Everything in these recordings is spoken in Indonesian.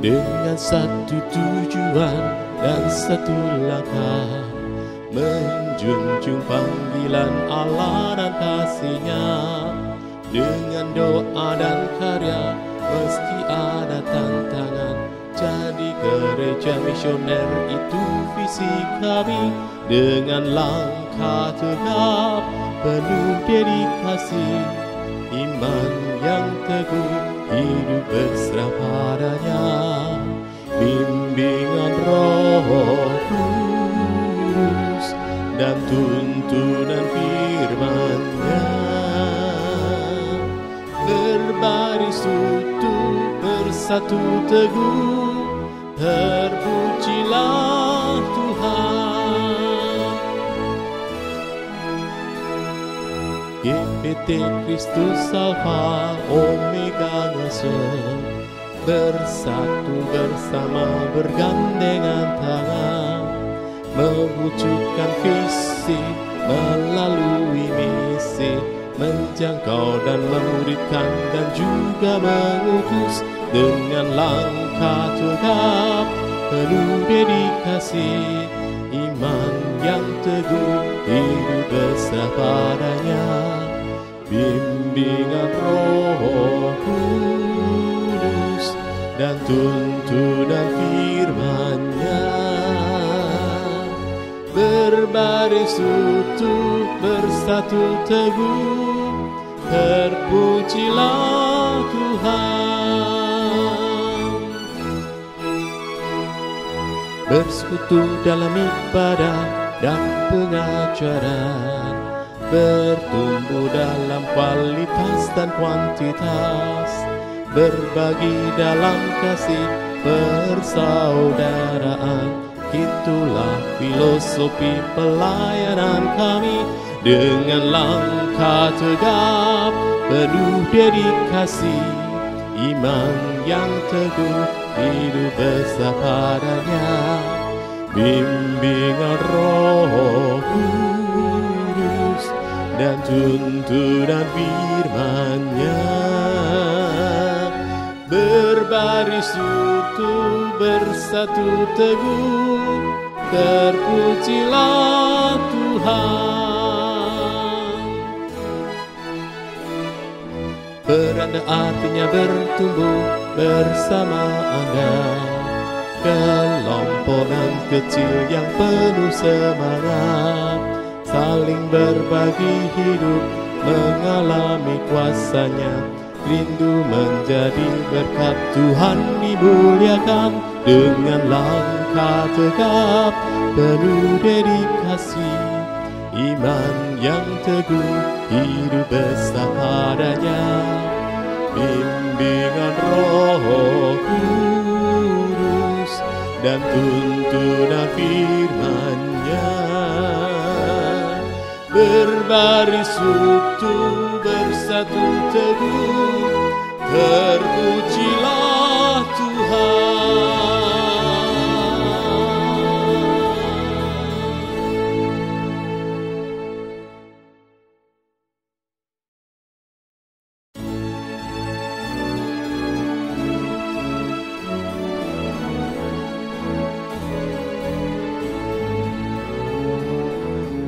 dengan satu tujuan dan satu langkah, menjunjung panggilan Allah dan kasih-Nya. Dengan doa dan karya meski ada tantangan, jadi gereja misioner itu visi kami. Dengan langkah tegap penuh dedikasi, iman yang teguh, hidup berserah padanya. Bimbingan Roh Kudus dan tuntunan firman-Nya, berbaris utuh bersatu teguh, terpujilah Tuhan. GPT Kristus Alfa Omega Ngasem, bersatu bersama bergandengan tangan, mewujudkan visi melalui misi, menjangkau dan memuridkan dan juga mengutus. Dengan langkah tegap penuh dedikasi, iman yang teguh, hidup berserah padanya. Bimbingan Roh Kudus dan tuntunan firman-Nya, berbaris utuh bersatu teguh, terpujilah Tuhan. Bersekutu dalam ibadah dan pengajaran, bertumbuh dalam kualitas dan kuantitas, berbagi dalam kasih persaudaraan. Itulah filosofi pelayanan kami. Dengan langkah tegap penuh dedikasi, iman yang teguh, hidup besar padanya. Bimbingan Roh Kudus dan tuntunan firman-Nya, berbaris utuh bersatu teguh, terpujilah Tuhan. Beranda artinya bertumbuh bersama Anda, kelompokan kecil yang penuh semangat, saling berbagi hidup, mengalami kuasa-Nya, rindu menjadi berkat Tuhan dimuliakan. Dengan langkah tegap penuh dedikasi, iman yang teguh, hidup besar padanya. Bimbingan Roh Kudus dan tuntunan firman-Nya, berbaris utuh bersatu teguh, terpujilah Tuhan.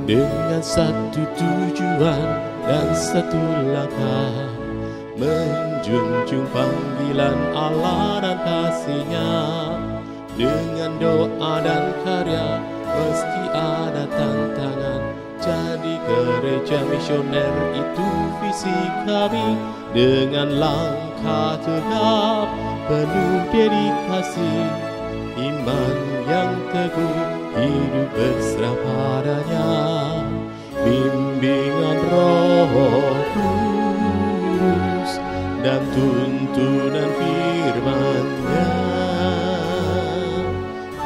Dengan satu tujuan dan satu langkah, menjunjung panggilan Allah dan kasih-Nya. Dengan doa dan karya meski ada tantangan, jadi gereja misioner itu visi kami. Dengan langkah tegap penuh dedikasi, iman yang teguh, hidup berserah padanya. Bimbingan Roh Kudus dan tuntunan firman-Nya,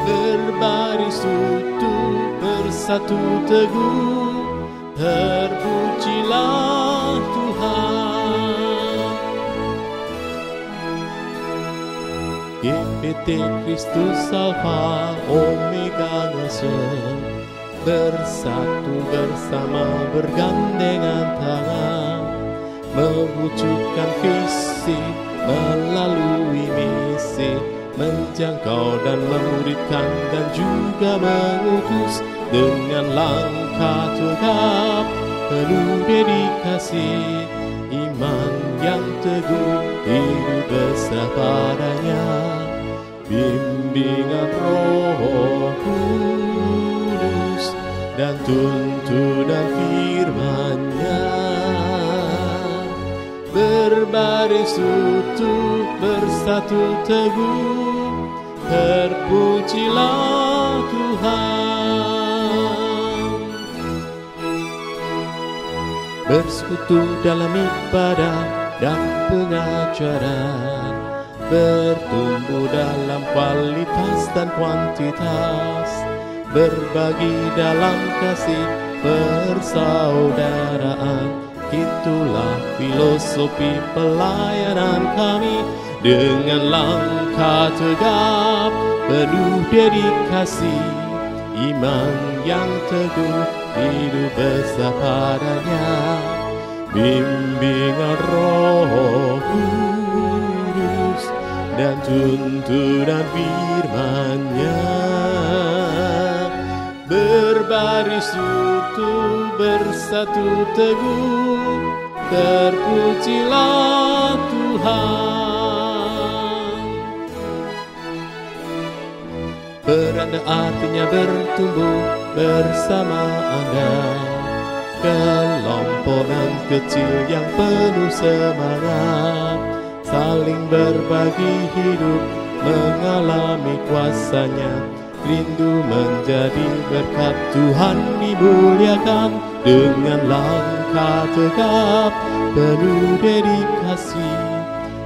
berbaris utuh bersatu teguh, terpujilah Tuhan. GPT Kristus Alfa Omega Ngasem, bersatu bersama bergandengan tangan, mewujudkan visi melalui misi, menjangkau dan memuridkan dan juga mengutus dengan langkah tegap penuh dedikasi, iman yang teguh, hidup berserah padanya, bimbingan Roh Kudus dan tuntunan firman-Nya, berbaris utuh bersatu teguh, terpujilah Tuhan. Bersekutu dalam ibadah dan pengajaran, bertumbuh dalam kualitas dan kuantitas, berbagi dalam kasih persaudaraan. Itulah filosofi pelayanan kami, dengan langkah tegap penuh dedikasi, iman yang teguh, hidup besar padanya, bimbingan Roh Kudus dan tuntunan firman-Nya, berbaris utuh bersatu teguh, terpujilah Tuhan. Beranda artinya bertumbuh bersama Anda, kelompokan kecil yang penuh semangat, saling berbagi hidup, mengalami kuasa-Nya, rindu menjadi berkat Tuhan dimuliakan, dengan langkah tegap penuh dedikasi,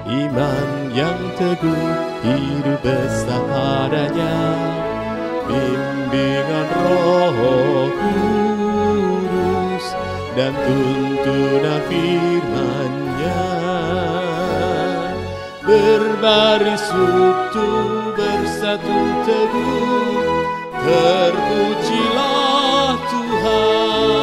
iman yang teguh, hidup besar padanya, bimbingan Roh Kudus dan tuntunan firman-Nya, berbaris utuh bersatu teguh, terpujilah Tuhan.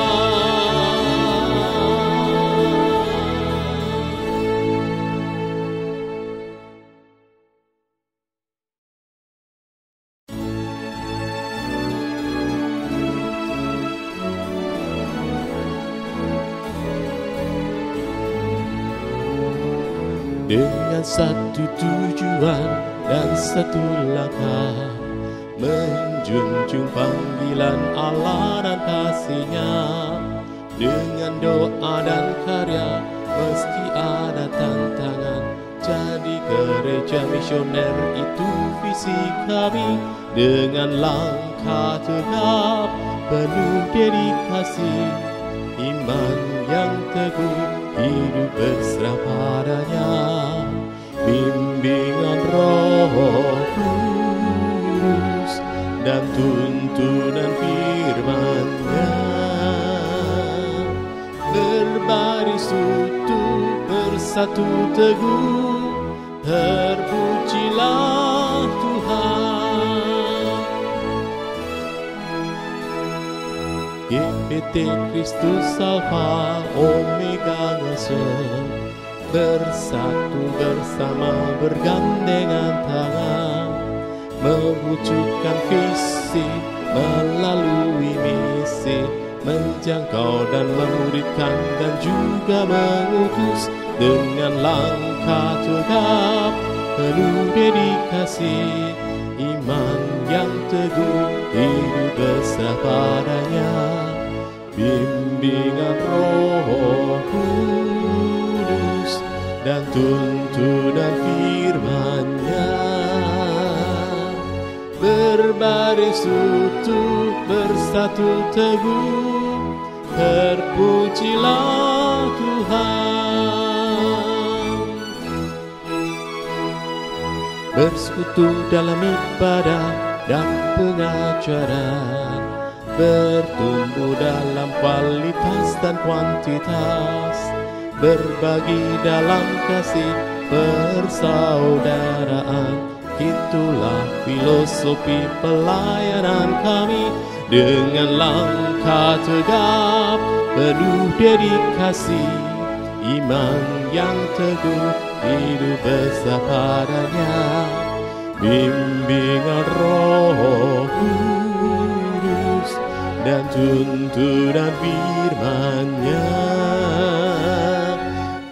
Dengan satu tujuan dan satu langkah, menjunjung panggilan Allah dan kasih-Nya, dengan doa dan karya meski ada tantangan, jadi gereja misioner itu visi kami, dengan langkah tegap penuh dedikasi, iman yang teguh, hidup berserah padanya, bimbingan Roh Kudus dan tuntunan firman-Nya, berbaris utuh bersatu teguh, terpujilah Tuhan. GPT Kristus Alfa Omega ngasih, bersatu bersama bergandengan tangan, mewujudkan visi melalui misi, menjangkau dan memuridkan dan juga mengutus dengan langkah tegap penuh dedikasi, iman yang teguh, hidup berserah padanya, bimbingan Roh Kudus dan tuntunan firman-Nya, berbaris utuh bersatu teguh, terpujilah Tuhan. Bersekutu dalam ibadah dan pengajaran, bertumbuh dalam kualitas dan kuantitas, berbagi dalam kasih persaudaraan. Itulah filosofi pelayanan kami, dengan langkah tegap penuh dedikasi, iman yang teguh, hidup besar padanya, bimbingan Roh Kudus dan tuntunan firman-Nya.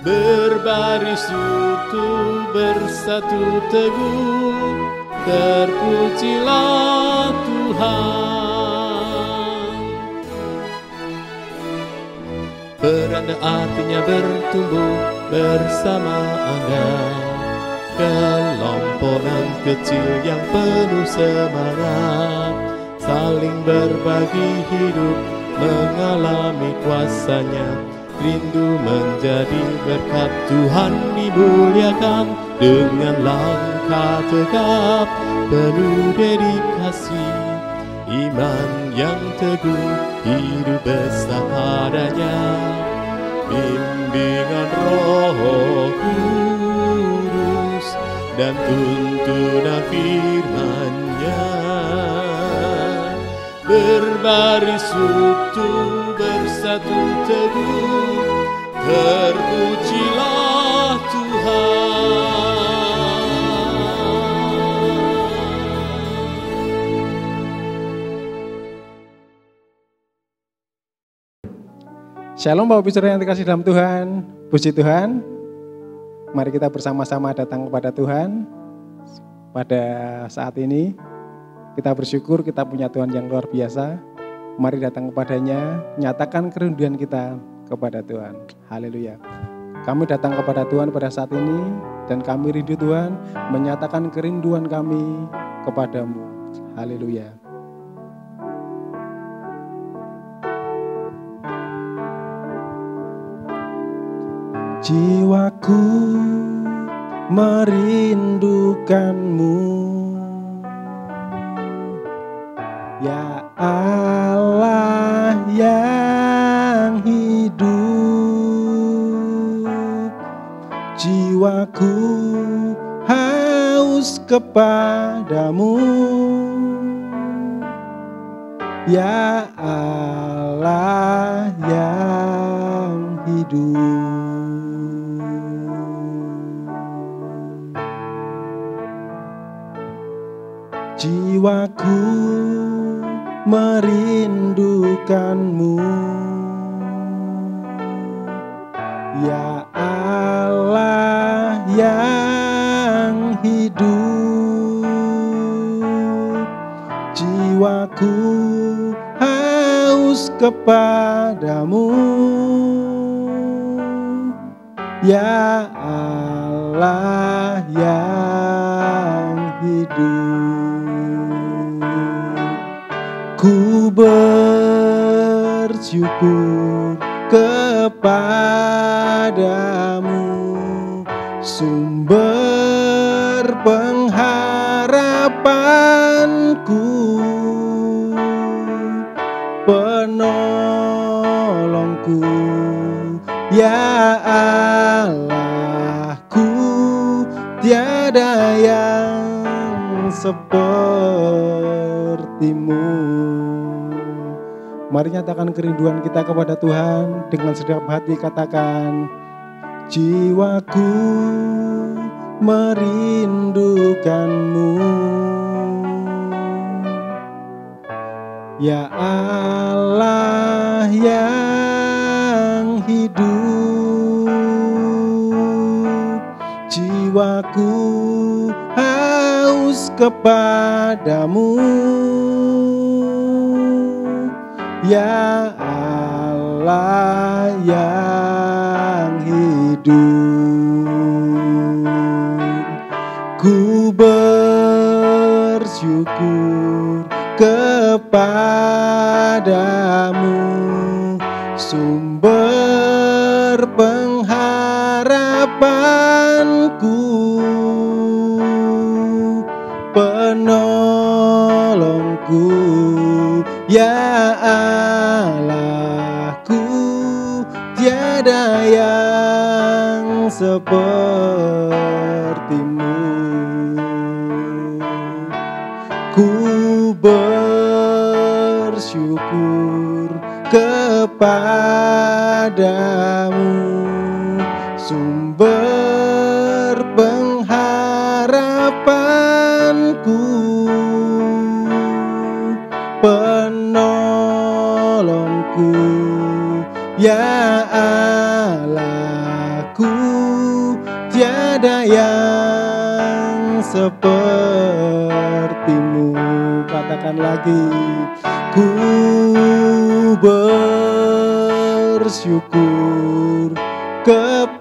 Berbaris utuh bersatu teguh, terpujilah Tuhan. Beranda artinya bertumbuh bersama Anda, kelompokan kecil yang penuh semangat, saling berbagi hidup, mengalami kuasa-Nya, rindu menjadi berkat. Tuhan dimuliakan dengan langkah tegap, penuh dedikasi, iman yang teguh, hidup besar padanya. Bimbingan Roh Kudus dan tuntunan firman-Nya. Berbaris utuh bersatu teguh, terpujilah Tuhan. Shalom Bapak Ibu Saudara yang dikasihi dalam Tuhan. Puji Tuhan. Mari kita bersama-sama datang kepada Tuhan. Pada saat ini kita bersyukur kita punya Tuhan yang luar biasa. Mari datang kepadanya, nyatakan kerinduan kita kepada Tuhan. Haleluya. Kami datang kepada Tuhan pada saat ini dan kami rindu Tuhan menyatakan kerinduan kami kepadamu. Haleluya. Jiwaku merindukanmu, ya Allah yang hidup. Jiwaku haus kepadamu, ya Allah yang hidup. Jiwaku merindukanmu, ya Allah yang hidup. Jiwaku haus kepadamu, ya Allah yang hidup. Ku bersyukur kepadamu, sumber pengharapanku, penolongku, ya Allahku, tiada yang sepertimu. Mari nyatakan kerinduan kita kepada Tuhan dengan segenap hati, katakan, jiwaku merindukanmu, ya Allah yang hidup. Jiwaku haus kepadamu, ya Allah yang hidup. Ku bersyukur kepadamu, sumber pengharapanku, penolongku, ya Allahku, tiada yang sepertimu. Ku bersyukur kepadamu, sumber pengharapanku, penolongku, ya Allahku, tiada yang sepertimu. Katakan lagi, ku bersyukur kepadamu,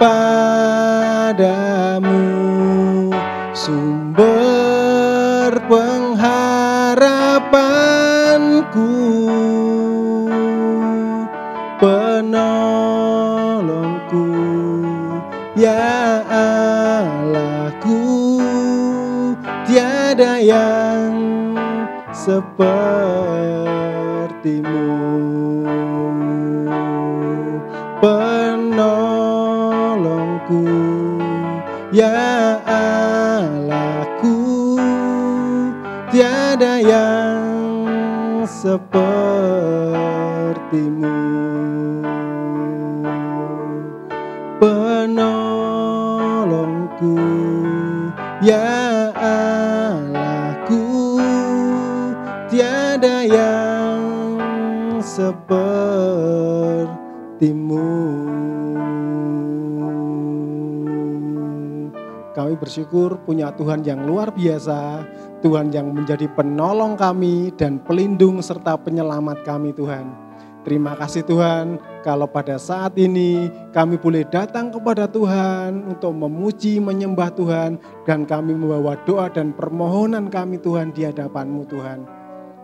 sumber pengharapanku, penolongku, ya Allahku, tiada yang sepertimu. Penolongku, ya Allahku, tiada yang sepertimu. Penolongku, ya Allahku, tiada yang sepertimu. Kami bersyukur punya Tuhan yang luar biasa, Tuhan yang menjadi penolong kami dan pelindung serta penyelamat kami Tuhan. Terima kasih Tuhan, kalau pada saat ini kami boleh datang kepada Tuhan untuk memuji, menyembah Tuhan, dan kami membawa doa dan permohonan kami Tuhan di hadapan-Mu Tuhan.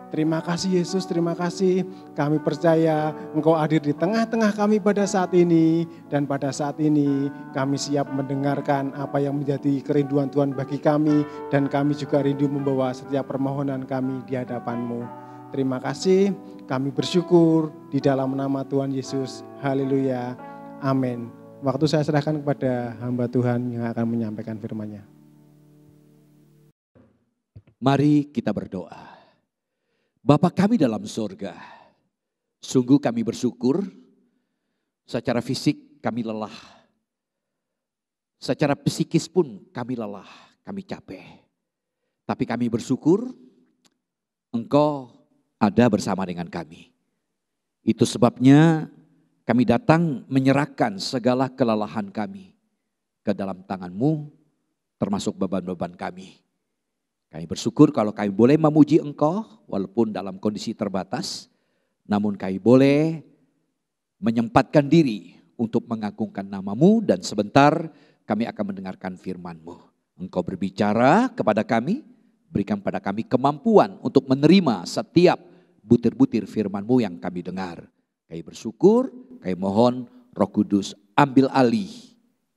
Terima kasih Yesus, terima kasih. Kami percaya Engkau hadir di tengah-tengah kami pada saat ini. Dan pada saat ini kami siap mendengarkan apa yang menjadi kerinduan Tuhan bagi kami. Dan kami juga rindu membawa setiap permohonan kami di hadapan-Mu. Terima kasih, kami bersyukur di dalam nama Tuhan Yesus. Haleluya, amin. Waktu saya serahkan kepada hamba Tuhan yang akan menyampaikan firman-Nya. Mari kita berdoa. Bapa kami dalam surga, sungguh kami bersyukur, secara fisik kami lelah, secara psikis pun kami lelah, kami capek. Tapi kami bersyukur Engkau ada bersama dengan kami. Itu sebabnya kami datang menyerahkan segala kelelahan kami ke dalam tangan-Mu, termasuk beban-beban kami. Kami bersyukur kalau kami boleh memuji Engkau walaupun dalam kondisi terbatas, namun kami boleh menyempatkan diri untuk mengagungkan nama-Mu dan sebentar kami akan mendengarkan firman-Mu. Engkau berbicara kepada kami, berikan pada kami kemampuan untuk menerima setiap butir-butir firman-Mu yang kami dengar. Kami bersyukur, kami mohon Roh Kudus ambil alih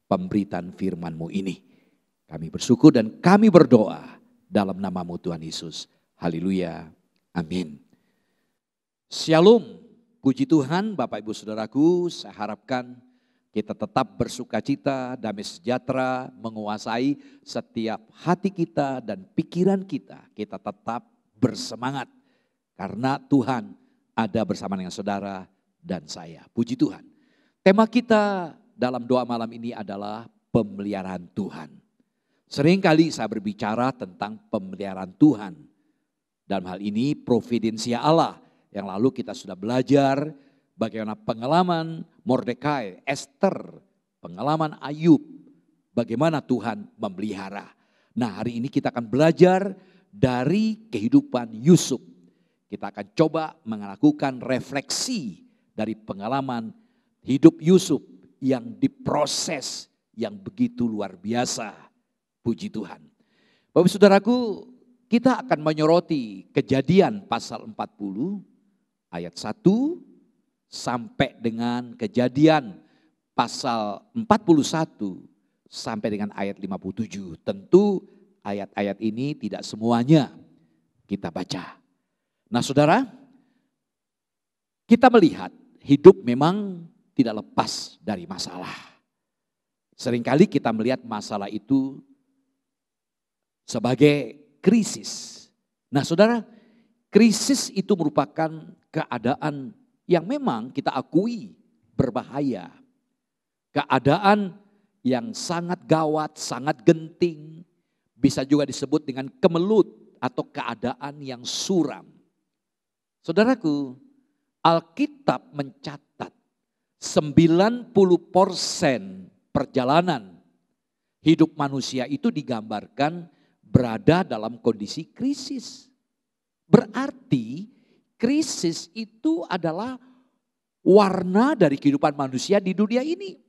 pemberitaan firman-Mu ini. Kami bersyukur dan kami berdoa dalam nama-Mu Tuhan Yesus. Haleluya. Amin. Shalom. Puji Tuhan Bapak Ibu Saudaraku, saya harapkan kita tetap bersukacita, damai sejahtera, menguasai setiap hati kita dan pikiran kita. Kita tetap bersemangat karena Tuhan ada bersama dengan saudara dan saya. Puji Tuhan. Tema kita dalam doa malam ini adalah pemeliharaan Tuhan. Seringkali saya berbicara tentang pemeliharaan Tuhan. Dalam hal ini providensia Allah yang lalu kita sudah belajar bagaimana pengalaman Mordekai, Esther, pengalaman Ayub, bagaimana Tuhan memelihara. Nah hari ini kita akan belajar dari kehidupan Yusuf. Kita akan coba melakukan refleksi dari pengalaman hidup Yusuf yang diproses yang begitu luar biasa. Puji Tuhan. Bapak saudaraku, kita akan menyoroti Kejadian pasal 40 ayat 1 sampai dengan Kejadian pasal 41 sampai dengan ayat 57. Tentu ayat-ayat ini tidak semuanya kita baca. Nah saudara, kita melihat hidup memang tidak lepas dari masalah. Seringkali kita melihat masalah itu sebagai krisis. Nah saudara, krisis itu merupakan keadaan yang memang kita akui berbahaya. Keadaan yang sangat gawat, sangat genting, bisa juga disebut dengan kemelut atau keadaan yang suram. Saudaraku, Alkitab mencatat 90% perjalanan hidup manusia itu digambarkan berada dalam kondisi krisis. Berarti krisis itu adalah warna dari kehidupan manusia di dunia ini.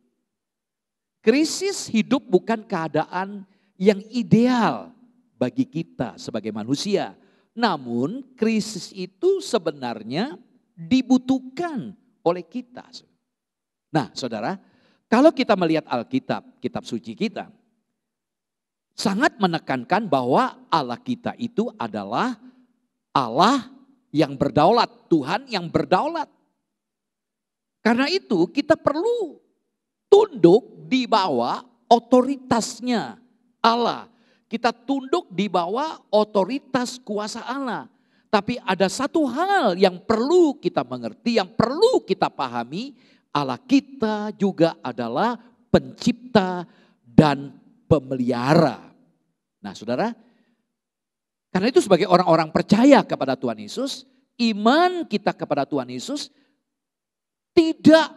Krisis hidup bukan keadaan yang ideal bagi kita sebagai manusia. Namun krisis itu sebenarnya dibutuhkan oleh kita. Nah saudara, kalau kita melihat Alkitab, kitab suci kita, sangat menekankan bahwa Allah kita itu adalah Allah yang berdaulat, Tuhan yang berdaulat. Karena itu kita perlu tunduk di bawah otoritasnya Allah. Kita tunduk di bawah otoritas kuasa Allah. Tapi ada satu hal yang perlu kita mengerti, yang perlu kita pahami, Allah kita juga adalah pencipta dan pemelihara. Nah saudara, karena itu sebagai orang-orang percaya kepada Tuhan Yesus, iman kita kepada Tuhan Yesus tidak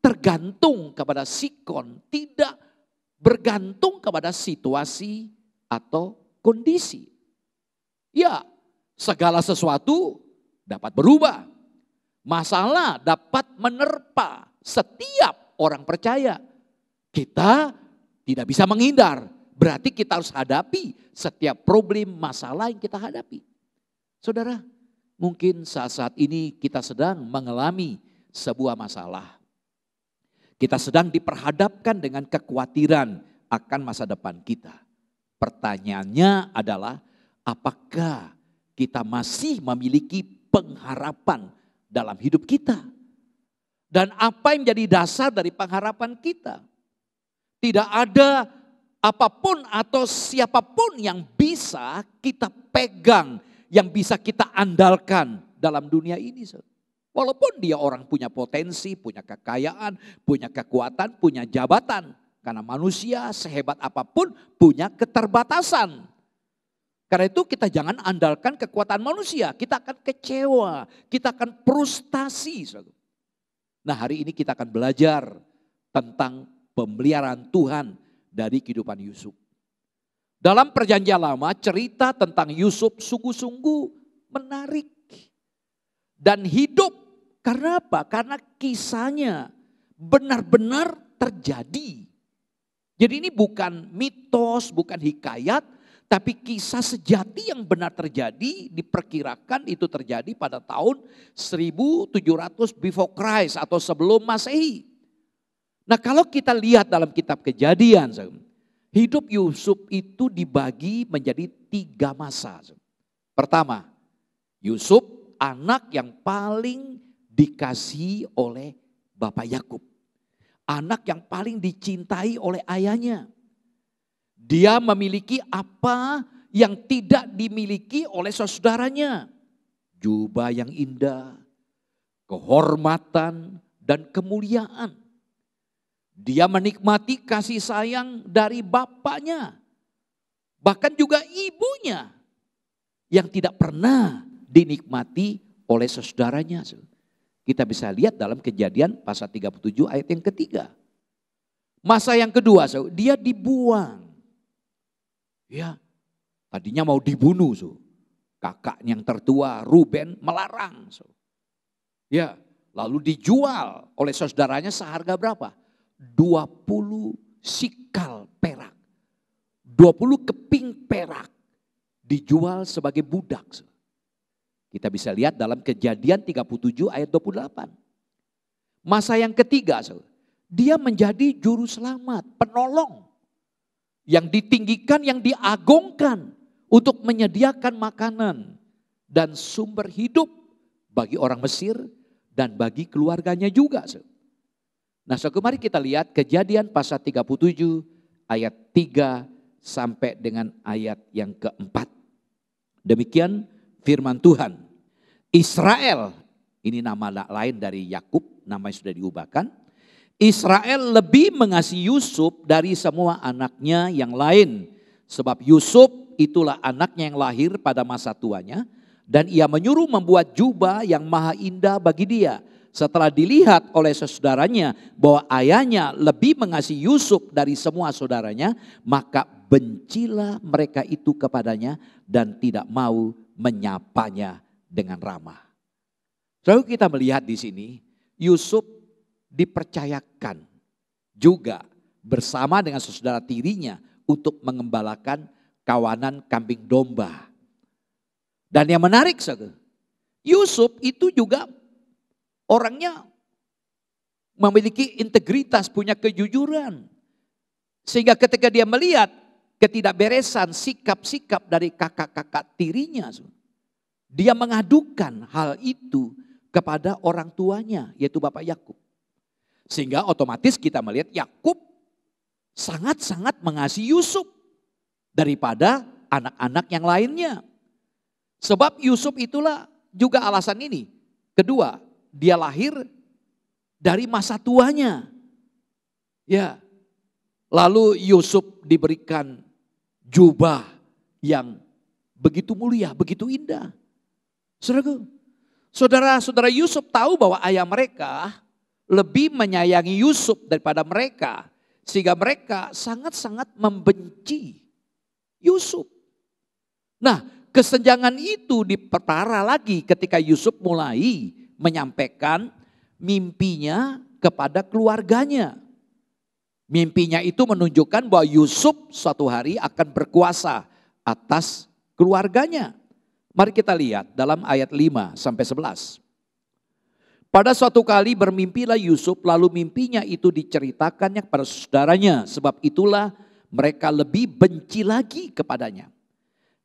tergantung kepada sikon, tidak bergantung kepada situasi atau kondisi. Ya, segala sesuatu dapat berubah. Masalah dapat menerpa setiap orang percaya. Kita tidak bisa menghindar. Berarti kita harus hadapi setiap problem, masalah yang kita hadapi. Saudara, mungkin saat-saat ini kita sedang mengalami sebuah masalah. Kita sedang diperhadapkan dengan kekhawatiran akan masa depan kita. Pertanyaannya adalah, apakah kita masih memiliki pengharapan dalam hidup kita? Dan apa yang menjadi dasar dari pengharapan kita? Tidak ada apapun atau siapapun yang bisa kita pegang, yang bisa kita andalkan dalam dunia ini. Walaupun dia orang punya potensi, punya kekayaan, punya kekuatan, punya jabatan. Karena manusia sehebat apapun punya keterbatasan. Karena itu kita jangan andalkan kekuatan manusia. Kita akan kecewa, kita akan frustasi. Nah hari ini kita akan belajar tentang pemeliharaan Tuhan dari kehidupan Yusuf. Dalam perjanjian lama cerita tentang Yusuf sungguh-sungguh menarik. Dan hidup, karena apa? Karena kisahnya benar-benar terjadi. Jadi ini bukan mitos, bukan hikayat, tapi kisah sejati yang benar terjadi, diperkirakan itu terjadi pada tahun 1700 before Christ atau sebelum Masehi. Nah kalau kita lihat dalam kitab Kejadian, hidup Yusuf itu dibagi menjadi 3 masa. Pertama, Yusuf anak yang paling dikasihi oleh Bapak Yakub. Anak yang paling dicintai oleh ayahnya. Dia memiliki apa yang tidak dimiliki oleh saudaranya. Jubah yang indah, kehormatan dan kemuliaan. Dia menikmati kasih sayang dari bapaknya. Bahkan juga ibunya yang tidak pernah dinikmati oleh saudaranya. Kita bisa lihat dalam Kejadian pasal 37 ayat yang ketiga. Masa yang kedua, dia dibuang. Ya, tadinya mau dibunuh. Kakaknya yang tertua Ruben melarang. Ya, lalu dijual oleh saudaranya seharga berapa? 20 sikal perak. 20 keping perak dijual sebagai budak. Kita bisa lihat dalam Kejadian 37 ayat 28. Masa yang ketiga, dia menjadi juru selamat, penolong. Yang ditinggikan, yang diagungkan untuk menyediakan makanan dan sumber hidup bagi orang Mesir dan bagi keluarganya juga. Nah, mari kita lihat Kejadian pasal 37 ayat 3 sampai dengan ayat yang keempat. Demikian firman Tuhan. Israel, ini nama lain dari Yakub, namanya sudah diubahkan. Israel lebih mengasihi Yusuf dari semua anaknya yang lain. Sebab Yusuf itulah anaknya yang lahir pada masa tuanya. Dan ia menyuruh membuat jubah yang maha indah bagi dia. Setelah dilihat oleh saudaranya bahwa ayahnya lebih mengasihi Yusuf dari semua saudaranya, maka bencilah mereka itu kepadanya dan tidak mau menyapanya dengan ramah. Lalu kita melihat di sini Yusuf dipercayakan juga bersama dengan saudara tirinya untuk mengembalakan kawanan kambing domba. Dan yang menarik, Yusuf itu juga orangnya memiliki integritas, punya kejujuran. Sehingga ketika dia melihat ketidakberesan sikap-sikap dari kakak-kakak tirinya, dia mengadukan hal itu kepada orang tuanya, yaitu Bapak Yakub. Sehingga otomatis kita melihat Yakub sangat-sangat mengasihi Yusuf daripada anak-anak yang lainnya. Sebab Yusuf itulah juga alasan ini. Kedua, dia lahir dari masa tuanya. Ya. Lalu Yusuf diberikan jubah yang begitu mulia, begitu indah. Saudara-saudara Yusuf tahu bahwa ayah mereka lebih menyayangi Yusuf daripada mereka. Sehingga mereka sangat-sangat membenci Yusuf. Nah, kesenjangan itu diperparah lagi ketika Yusuf mulai menyampaikan mimpinya kepada keluarganya. Mimpinya itu menunjukkan bahwa Yusuf suatu hari akan berkuasa atas keluarganya. Mari kita lihat dalam ayat 5 sampai 11. Pada suatu kali bermimpilah Yusuf, lalu mimpinya itu diceritakannya kepada saudaranya. Sebab itulah mereka lebih benci lagi kepadanya.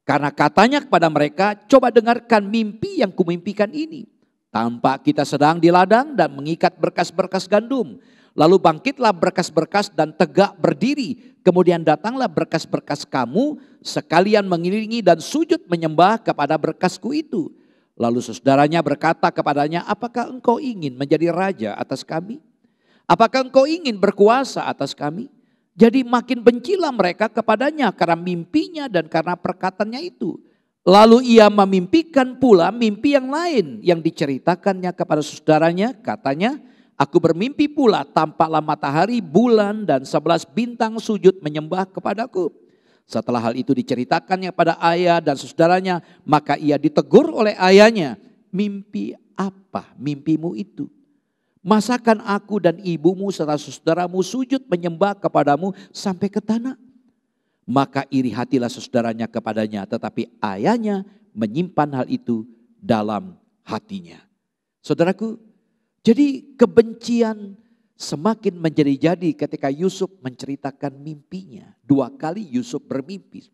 Karena katanya kepada mereka, coba dengarkan mimpi yang kumimpikan ini. Tampak kita sedang di ladang dan mengikat berkas-berkas gandum. Lalu bangkitlah berkas-berkas dan tegak berdiri. Kemudian datanglah berkas-berkas kamu sekalian mengiringi dan sujud menyembah kepada berkasku itu. Lalu saudaranya berkata kepadanya, apakah engkau ingin menjadi raja atas kami? Apakah engkau ingin berkuasa atas kami? Jadi makin bencilah mereka kepadanya karena mimpinya dan karena perkataannya itu. Lalu ia memimpikan pula mimpi yang lain yang diceritakannya kepada saudaranya. Katanya, aku bermimpi pula tampaklah matahari, bulan dan 11 bintang sujud menyembah kepadaku. Setelah hal itu diceritakannya pada ayah dan saudaranya, maka ia ditegur oleh ayahnya. Mimpi apa mimpimu itu? Masakan aku dan ibumu serta saudaramu sujud menyembah kepadamu sampai ke tanah? Maka iri hatilah saudaranya kepadanya, tetapi ayahnya menyimpan hal itu dalam hatinya. Saudaraku, jadi kebencian semakin menjadi-jadi ketika Yusuf menceritakan mimpinya. 2 kali Yusuf bermimpi.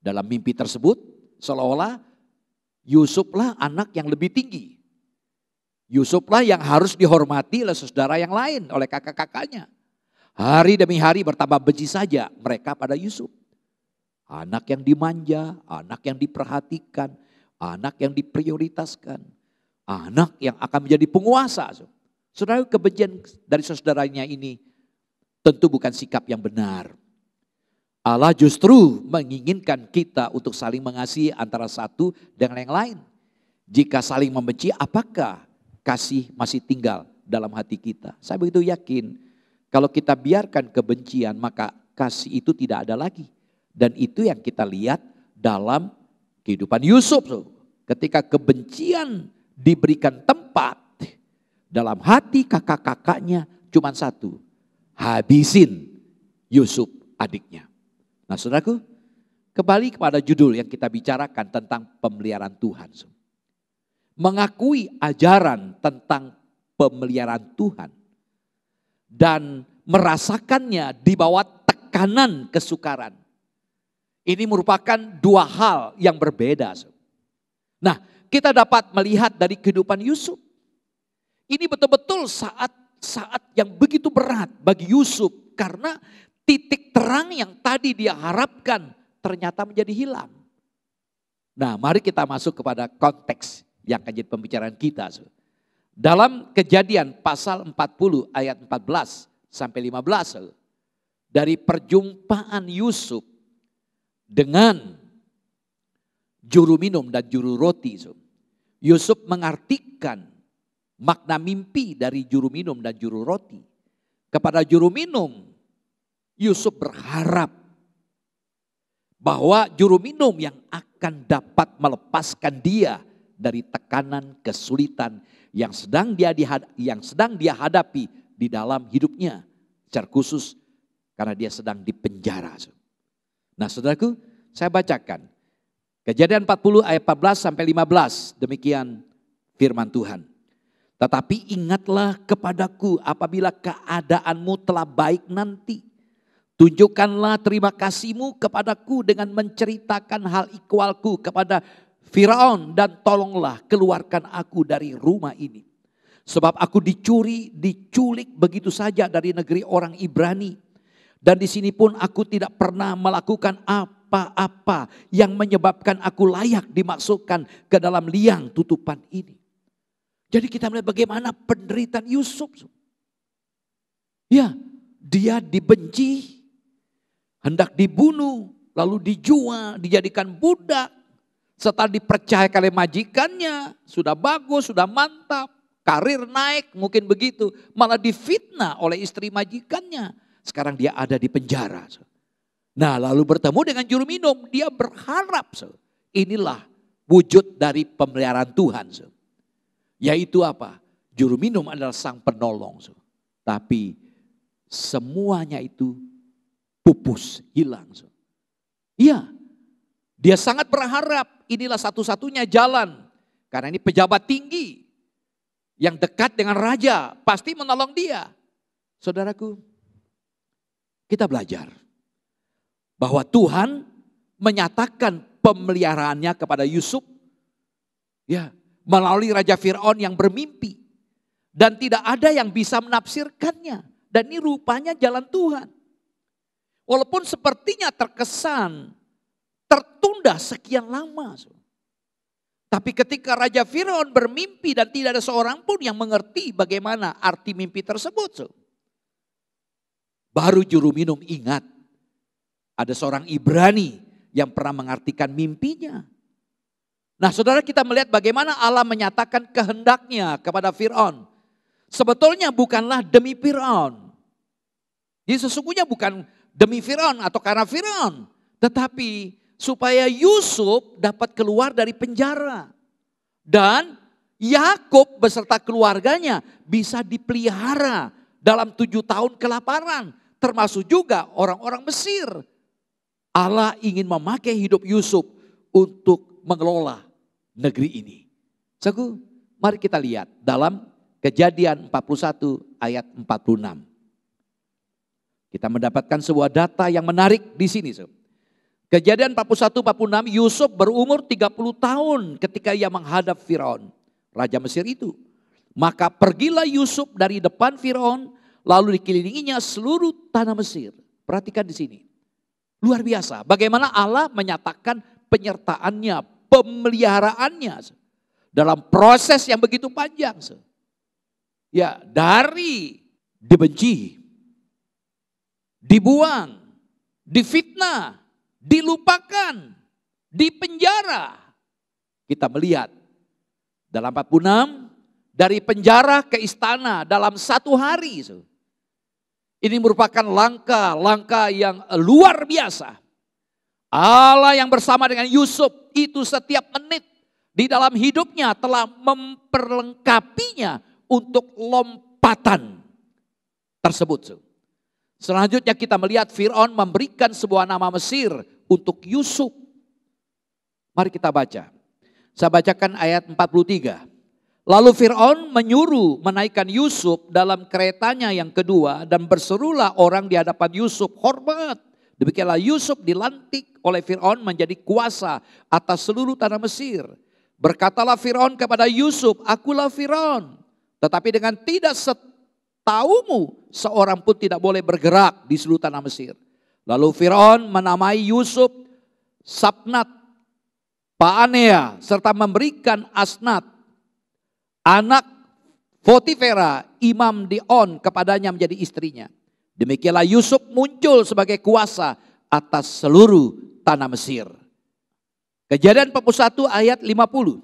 Dalam mimpi tersebut seolah-olah Yusuflah anak yang lebih tinggi. Yusuflah yang harus dihormati oleh saudara yang lain, oleh kakak-kakaknya. Hari demi hari bertambah benci saja mereka pada Yusuf. Anak yang dimanja, anak yang diperhatikan, anak yang diprioritaskan, anak yang akan menjadi penguasa. Saudara, kebencian dari saudaranya ini tentu bukan sikap yang benar. Allah justru menginginkan kita untuk saling mengasihi antara satu dengan yang lain. Jika saling membenci, apakah kasih masih tinggal dalam hati kita? Saya begitu yakin kalau kita biarkan kebencian maka kasih itu tidak ada lagi. Dan itu yang kita lihat dalam kehidupan Yusuf. Ketika kebencian diberikan tempat dalam hati kakak-kakaknya cuma satu. Habisin Yusuf adiknya. Nah saudaraku, kembali kepada judul yang kita bicarakan tentang pemeliharaan Tuhan. Mengakui ajaran tentang pemeliharaan Tuhan dan merasakannya di bawah tekanan kesukaran. Ini merupakan 2 hal yang berbeda. Nah, kita dapat melihat dari kehidupan Yusuf. Ini betul-betul saat yang begitu berat bagi Yusuf karena titik terang yang tadi dia harapkan ternyata menjadi hilang. Nah, mari kita masuk kepada konteks yang akan jadi pembicaraan kita. Dalam Kejadian pasal 40 ayat 14 sampai 15. Dari perjumpaan Yusuf dengan juru minum dan juru roti. Yusuf mengartikan makna mimpi dari juru minum dan juru roti. Kepada juru minum, Yusuf berharap bahwa juru minum yang akan dapat melepaskan dia dari tekanan, kesulitan yang sedang dia hadapi di dalam hidupnya. Secara khusus karena dia sedang dipenjara. Nah saudaraku, saya bacakan Kejadian 40 ayat 14 sampai 15. Demikian firman Tuhan. Tetapi ingatlah kepadaku apabila keadaanmu telah baik nanti. Tunjukkanlah terima kasihmu kepadaku dengan menceritakan hal ikhwalku kepada Firaun, dan tolonglah keluarkan aku dari rumah ini. Sebab aku diculik begitu saja dari negeri orang Ibrani. Dan di sini pun aku tidak pernah melakukan apa-apa yang menyebabkan aku layak dimasukkan ke dalam liang tutupan ini. Jadi kita melihat bagaimana penderitaan Yusuf. Ya, dia dibenci, hendak dibunuh, lalu dijual, dijadikan budak. Setelah dipercayakan oleh majikannya, sudah bagus, sudah mantap, karir naik, mungkin begitu. Malah difitnah oleh istri majikannya. Sekarang dia ada di penjara. Nah lalu bertemu dengan juru minum, dia berharap. Inilah wujud dari pemeliharaan Tuhan. Yaitu apa? Juru minum adalah sang penolong. Tapi semuanya itu pupus, hilang. Iya, dia sangat berharap inilah satu-satunya jalan. Karena ini pejabat tinggi yang dekat dengan raja, pasti menolong dia. Saudaraku, kita belajar bahwa Tuhan menyatakan pemeliharaannya kepada Yusuf. Ya, melalui Raja Firaun yang bermimpi. Dan tidak ada yang bisa menafsirkannya. Dan ini rupanya jalan Tuhan. Walaupun sepertinya terkesan tertunda sekian lama. Tapi ketika Raja Firaun bermimpi dan tidak ada seorang pun yang mengerti bagaimana arti mimpi tersebut. Baru juru minum ingat. Ada seorang Ibrani yang pernah mengartikan mimpinya. Nah saudara, kita melihat bagaimana Allah menyatakan kehendaknya kepada Firaun. Sebetulnya bukanlah demi Firaun. Jadi sesungguhnya bukan demi Firaun atau karena Firaun. Tetapi supaya Yusuf dapat keluar dari penjara. Dan Yakub beserta keluarganya bisa dipelihara dalam 7 tahun kelaparan. Termasuk juga orang-orang Mesir. Allah ingin memakai hidup Yusuf untuk mengelola negeri ini. Saudaraku, mari kita lihat dalam Kejadian 41 ayat 46. Kita mendapatkan sebuah data yang menarik di sini. Kejadian 41-46, Yusuf berumur 30 tahun ketika ia menghadap Firaun, raja Mesir itu. Maka pergilah Yusuf dari depan Firaun, lalu dikelilinginya seluruh tanah Mesir. Perhatikan di sini. Luar biasa bagaimana Allah menyatakan penyertaannya, pemeliharaannya dalam proses yang begitu panjang. Ya, dari dibenci, dibuang, difitnah, dilupakan, dipenjara. Kita melihat dalam 46 dari penjara ke istana dalam 1 hari. Ini merupakan langkah yang luar biasa. Allah yang bersama dengan Yusuf itu setiap menit di dalam hidupnya telah memperlengkapinya untuk lompatan tersebut. Selanjutnya kita melihat Firaun memberikan sebuah nama Mesir untuk Yusuf. Mari kita baca. Saya bacakan ayat 43. Lalu Firaun menyuruh menaikkan Yusuf dalam keretanya yang kedua dan berserulah orang di hadapan Yusuf, hormat. Demikianlah Yusuf dilantik oleh Firaun menjadi kuasa atas seluruh tanah Mesir. Berkatalah Firaun kepada Yusuf, akulah Firaun. Tetapi dengan tidak setaumu seorang pun tidak boleh bergerak di seluruh tanah Mesir. Lalu Firaun menamai Yusuf Sapnat Paanea serta memberikan Asnat anak Potifera imam di On kepadanya menjadi istrinya. Demikianlah Yusuf muncul sebagai kuasa atas seluruh tanah Mesir. Kejadian 41 ayat 50.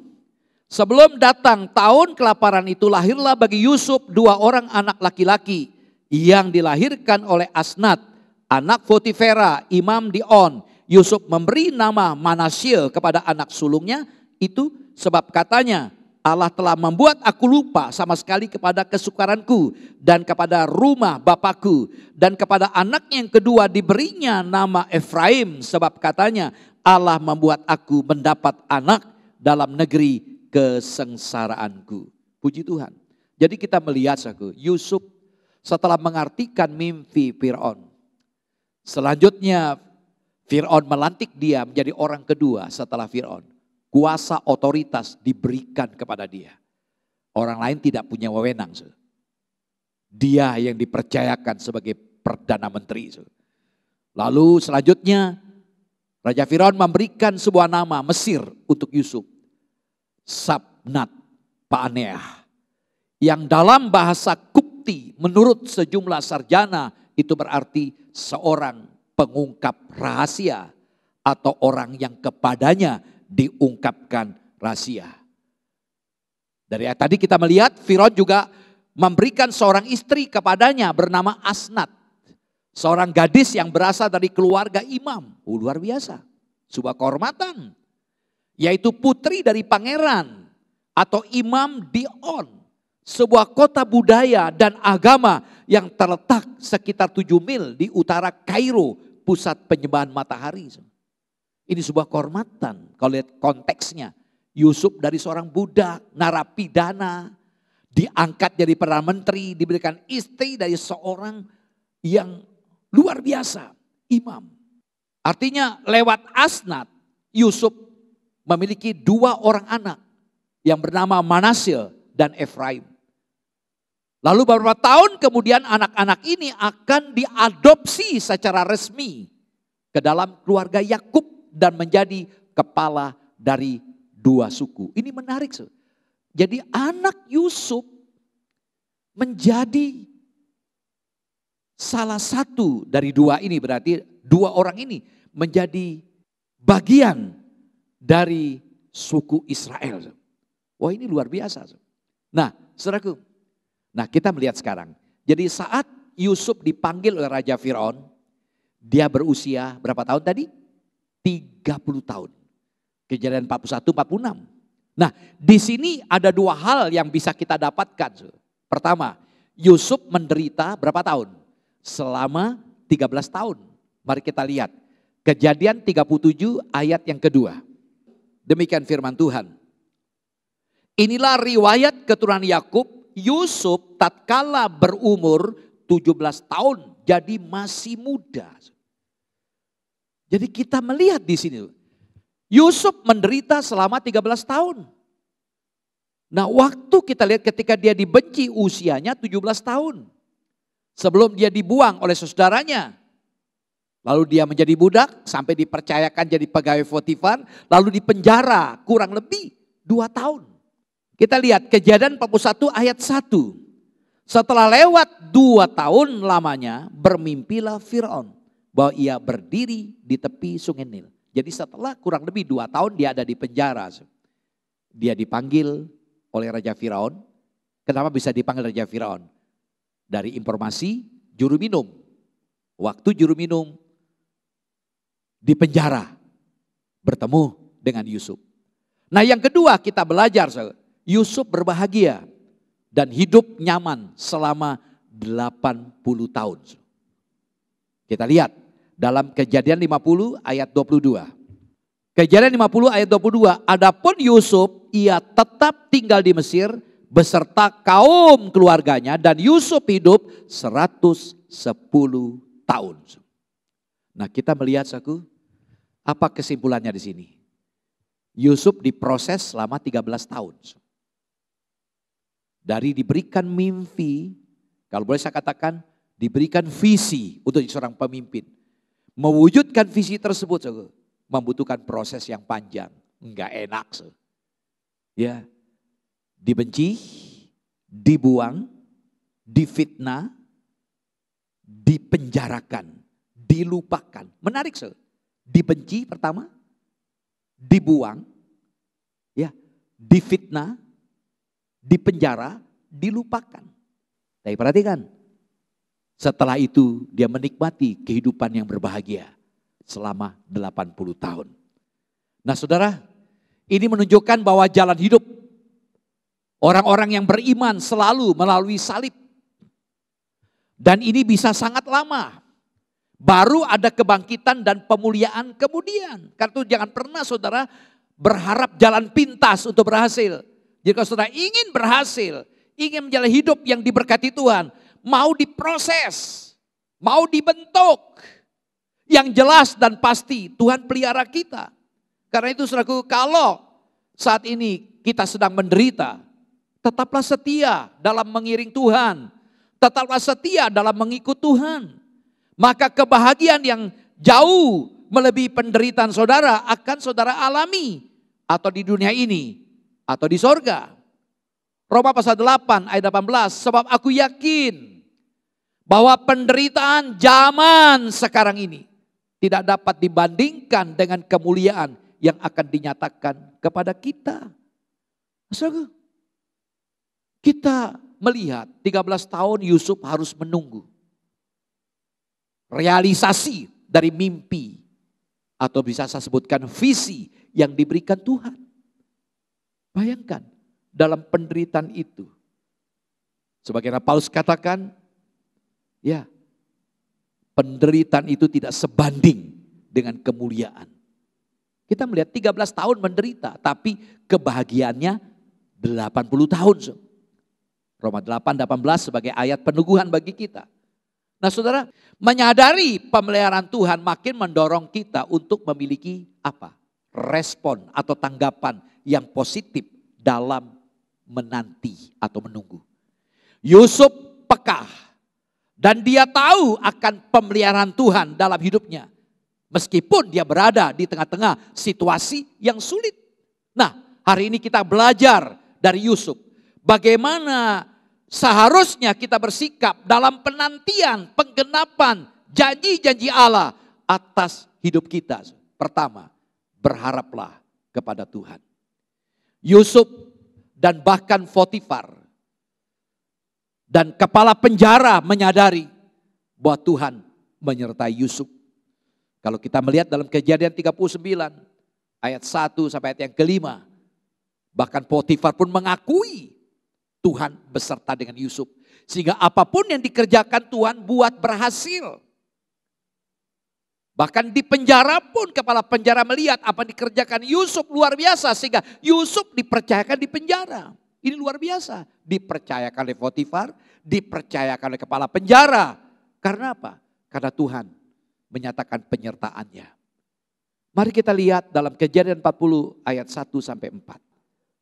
Sebelum datang tahun kelaparan itu, lahirlah bagi Yusuf 2 orang anak laki-laki yang dilahirkan oleh Asnat, anak Potifera, imam di On. Yusuf memberi nama Manasye kepada anak sulungnya itu sebab katanya, Allah telah membuat aku lupa sama sekali kepada kesukaranku dan kepada rumah bapakku. Dan kepada anaknya yang kedua diberinya nama Efraim sebab katanya, Allah membuat aku mendapat anak dalam negeri kesengsaraanku. Puji Tuhan. Jadi kita melihat Yusuf setelah mengartikan mimpi Fir'aun. Selanjutnya Fir'aun melantik dia menjadi orang kedua setelah Fir'aun. Kuasa otoritas diberikan kepada dia. Orang lain tidak punya wewenang. Dia yang dipercayakan sebagai Perdana Menteri. Lalu selanjutnya Raja Fir'aun memberikan sebuah nama Mesir untuk Yusuf. Sabnat Paaneah. Yang dalam bahasa Kupti menurut sejumlah sarjana itu berarti seorang pengungkap rahasia. Atau orang yang kepadanya diungkapkan rahasia. Dari ayat tadi kita melihat Fir'aun juga memberikan seorang istri kepadanya bernama Asnat. Seorang gadis yang berasal dari keluarga imam. Luar biasa. Sebuah kehormatan. Yaitu putri dari pangeran atau imam di On. Sebuah kota budaya dan agama yang terletak sekitar 7 mil di utara Kairo. Pusat penyembahan matahari. Ini sebuah kehormatan. Kalau lihat konteksnya. Yusuf dari seorang budak, narapidana. Diangkat jadi Perdana Menteri. Diberikan istri dari seorang yang luar biasa. Imam. Artinya lewat Asnat. Yusuf memiliki 2 orang anak. Yang bernama Manasye dan Efraim. Lalu beberapa tahun kemudian anak-anak ini akan diadopsi secara resmi. Ke dalam keluarga Yakub. Dan menjadi kepala dari 2 suku. Ini menarik. Jadi anak Yusuf menjadi salah satu dari 2 ini. Berarti 2 orang ini menjadi bagian dari suku Israel. Wah, ini luar biasa. Nah, saudaraku. Nah, kita melihat sekarang. Jadi saat Yusuf dipanggil oleh Raja Fir'aun. Dia berusia berapa tahun tadi? 30 tahun. Kejadian 41-46. Nah, di sini ada 2 hal yang bisa kita dapatkan. Pertama, Yusuf menderita berapa tahun? Selama 13 tahun. Mari kita lihat. Kejadian 37 ayat yang kedua. Demikian firman Tuhan. Inilah riwayat keturunan Yakub. Yusuf tatkala berumur 17 tahun. Jadi masih muda. Jadi kita melihat di sini. Yusuf menderita selama 13 tahun. Nah, waktu kita lihat ketika dia dibenci usianya 17 tahun. Sebelum dia dibuang oleh saudaranya. Lalu dia menjadi budak sampai dipercayakan jadi pegawai Potifar. Lalu dipenjara kurang lebih 2 tahun. Kita lihat Kejadian 41 ayat 1. Setelah lewat 2 tahun lamanya bermimpilah Fir'aun. Bahwa ia berdiri di tepi sungai Nil. Jadi setelah kurang lebih 2 tahun dia ada di penjara. Dia dipanggil oleh Raja Fir'aun. Kenapa bisa dipanggil Raja Fir'aun? Dari informasi juru minum. Waktu juru minum di penjara bertemu dengan Yusuf. Nah, yang kedua kita belajar, Yusuf berbahagia dan hidup nyaman selama 80 tahun. Kita lihat dalam Kejadian 50 ayat 22. Kejadian 50 ayat 22. Adapun Yusuf ia tetap tinggal di Mesir beserta kaum keluarganya dan Yusuf hidup 110 tahun. Nah, kita melihat apa kesimpulannya di sini? Yusuf diproses selama 13 tahun. Dari diberikan mimpi, kalau boleh saya katakan diberikan visi untuk seorang pemimpin. Mewujudkan visi tersebut membutuhkan proses yang panjang. Enggak enak. Ya, dibenci, dibuang, difitnah, dipenjarakan, dilupakan. Menarik. Dibenci pertama, dibuang, ya, difitnah, dipenjara, dilupakan. Tapi perhatikan, setelah itu dia menikmati kehidupan yang berbahagia selama 80 tahun. Nah saudara, ini menunjukkan bahwa jalan hidup orang-orang yang beriman selalu melalui salib. Dan ini bisa sangat lama. Baru ada kebangkitan dan pemuliaan kemudian. Karena itu jangan pernah saudara berharap jalan pintas untuk berhasil. Jika saudara ingin berhasil, ingin menjalani hidup yang diberkati Tuhan, mau diproses, mau dibentuk. Yang jelas dan pasti Tuhan pelihara kita. Karena itu saudaraku, kalau saat ini kita sedang menderita, tetaplah setia dalam mengiring Tuhan. Tetaplah setia dalam mengikut Tuhan. Maka kebahagiaan yang jauh melebihi penderitaan saudara akan saudara alami. Atau di dunia ini, atau di sorga. Roma pasal 8 ayat 18, sebab aku yakin bahwa penderitaan zaman sekarang ini tidak dapat dibandingkan dengan kemuliaan yang akan dinyatakan kepada kita. Saudara, kita melihat 13 tahun Yusuf harus menunggu realisasi dari mimpi atau bisa saya sebutkan visi yang diberikan Tuhan. Bayangkan dalam penderitaan itu. Sebagaimana Paulus katakan, ya, penderitaan itu tidak sebanding dengan kemuliaan. Kita melihat 13 tahun menderita, tapi kebahagiaannya 80 tahun. Roma 8:18 sebagai ayat peneguhan bagi kita. Nah saudara, menyadari pemeliharaan Tuhan makin mendorong kita untuk memiliki apa? Respon atau tanggapan yang positif dalam menanti atau menunggu. Yusuf peka dan dia tahu akan pemeliharaan Tuhan dalam hidupnya. Meskipun dia berada di tengah-tengah situasi yang sulit. Nah, hari ini kita belajar dari Yusuf. Bagaimana seharusnya kita bersikap dalam penantian, penggenapan janji-janji Allah atas hidup kita. Pertama, berharaplah kepada Tuhan. Yusuf dan bahkan Potifar dan kepala penjara menyadari bahwa Tuhan menyertai Yusuf. Kalau kita melihat dalam Kejadian 39 ayat 1 sampai ayat yang kelima, bahkan Potifar pun mengakui Tuhan beserta dengan Yusuf. Sehingga apapun yang dikerjakan Tuhan buat berhasil. Bahkan di penjara pun kepala penjara melihat apa yang dikerjakan Yusuf luar biasa. Sehingga Yusuf dipercayakan di penjara. Ini luar biasa. Dipercayakan oleh Potifar, dipercayakan oleh kepala penjara. Karena apa? Karena Tuhan menyatakan penyertaannya. Mari kita lihat dalam Kejadian 40 ayat 1 sampai 4.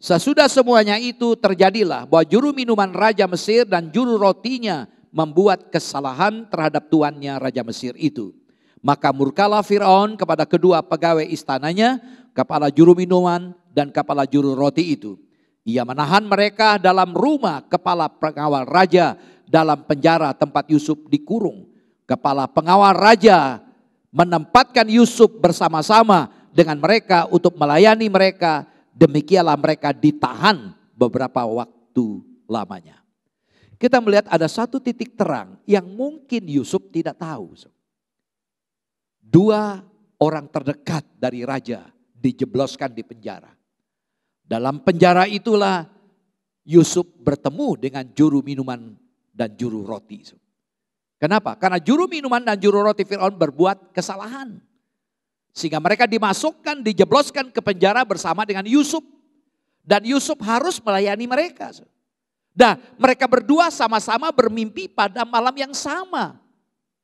Sesudah semuanya itu terjadilah bahwa juru minuman Raja Mesir dan juru rotinya membuat kesalahan terhadap tuannya Raja Mesir itu. Maka murkalah Firaun kepada kedua pegawai istananya, kepala juru minuman dan kepala juru roti itu. Ia menahan mereka dalam rumah kepala pengawal raja dalam penjara tempat Yusuf dikurung. Kepala pengawal raja menempatkan Yusuf bersama-sama dengan mereka untuk melayani mereka. Demikianlah mereka ditahan beberapa waktu lamanya. Kita melihat ada satu titik terang yang mungkin Yusuf tidak tahu. Dua orang terdekat dari raja dijebloskan di penjara. Dalam penjara itulah Yusuf bertemu dengan juru minuman dan juru roti. Kenapa? Karena juru minuman dan juru roti Firaun berbuat kesalahan. Sehingga mereka dimasukkan, dijebloskan ke penjara bersama dengan Yusuf. Dan Yusuf harus melayani mereka. Dan mereka berdua sama-sama bermimpi pada malam yang sama.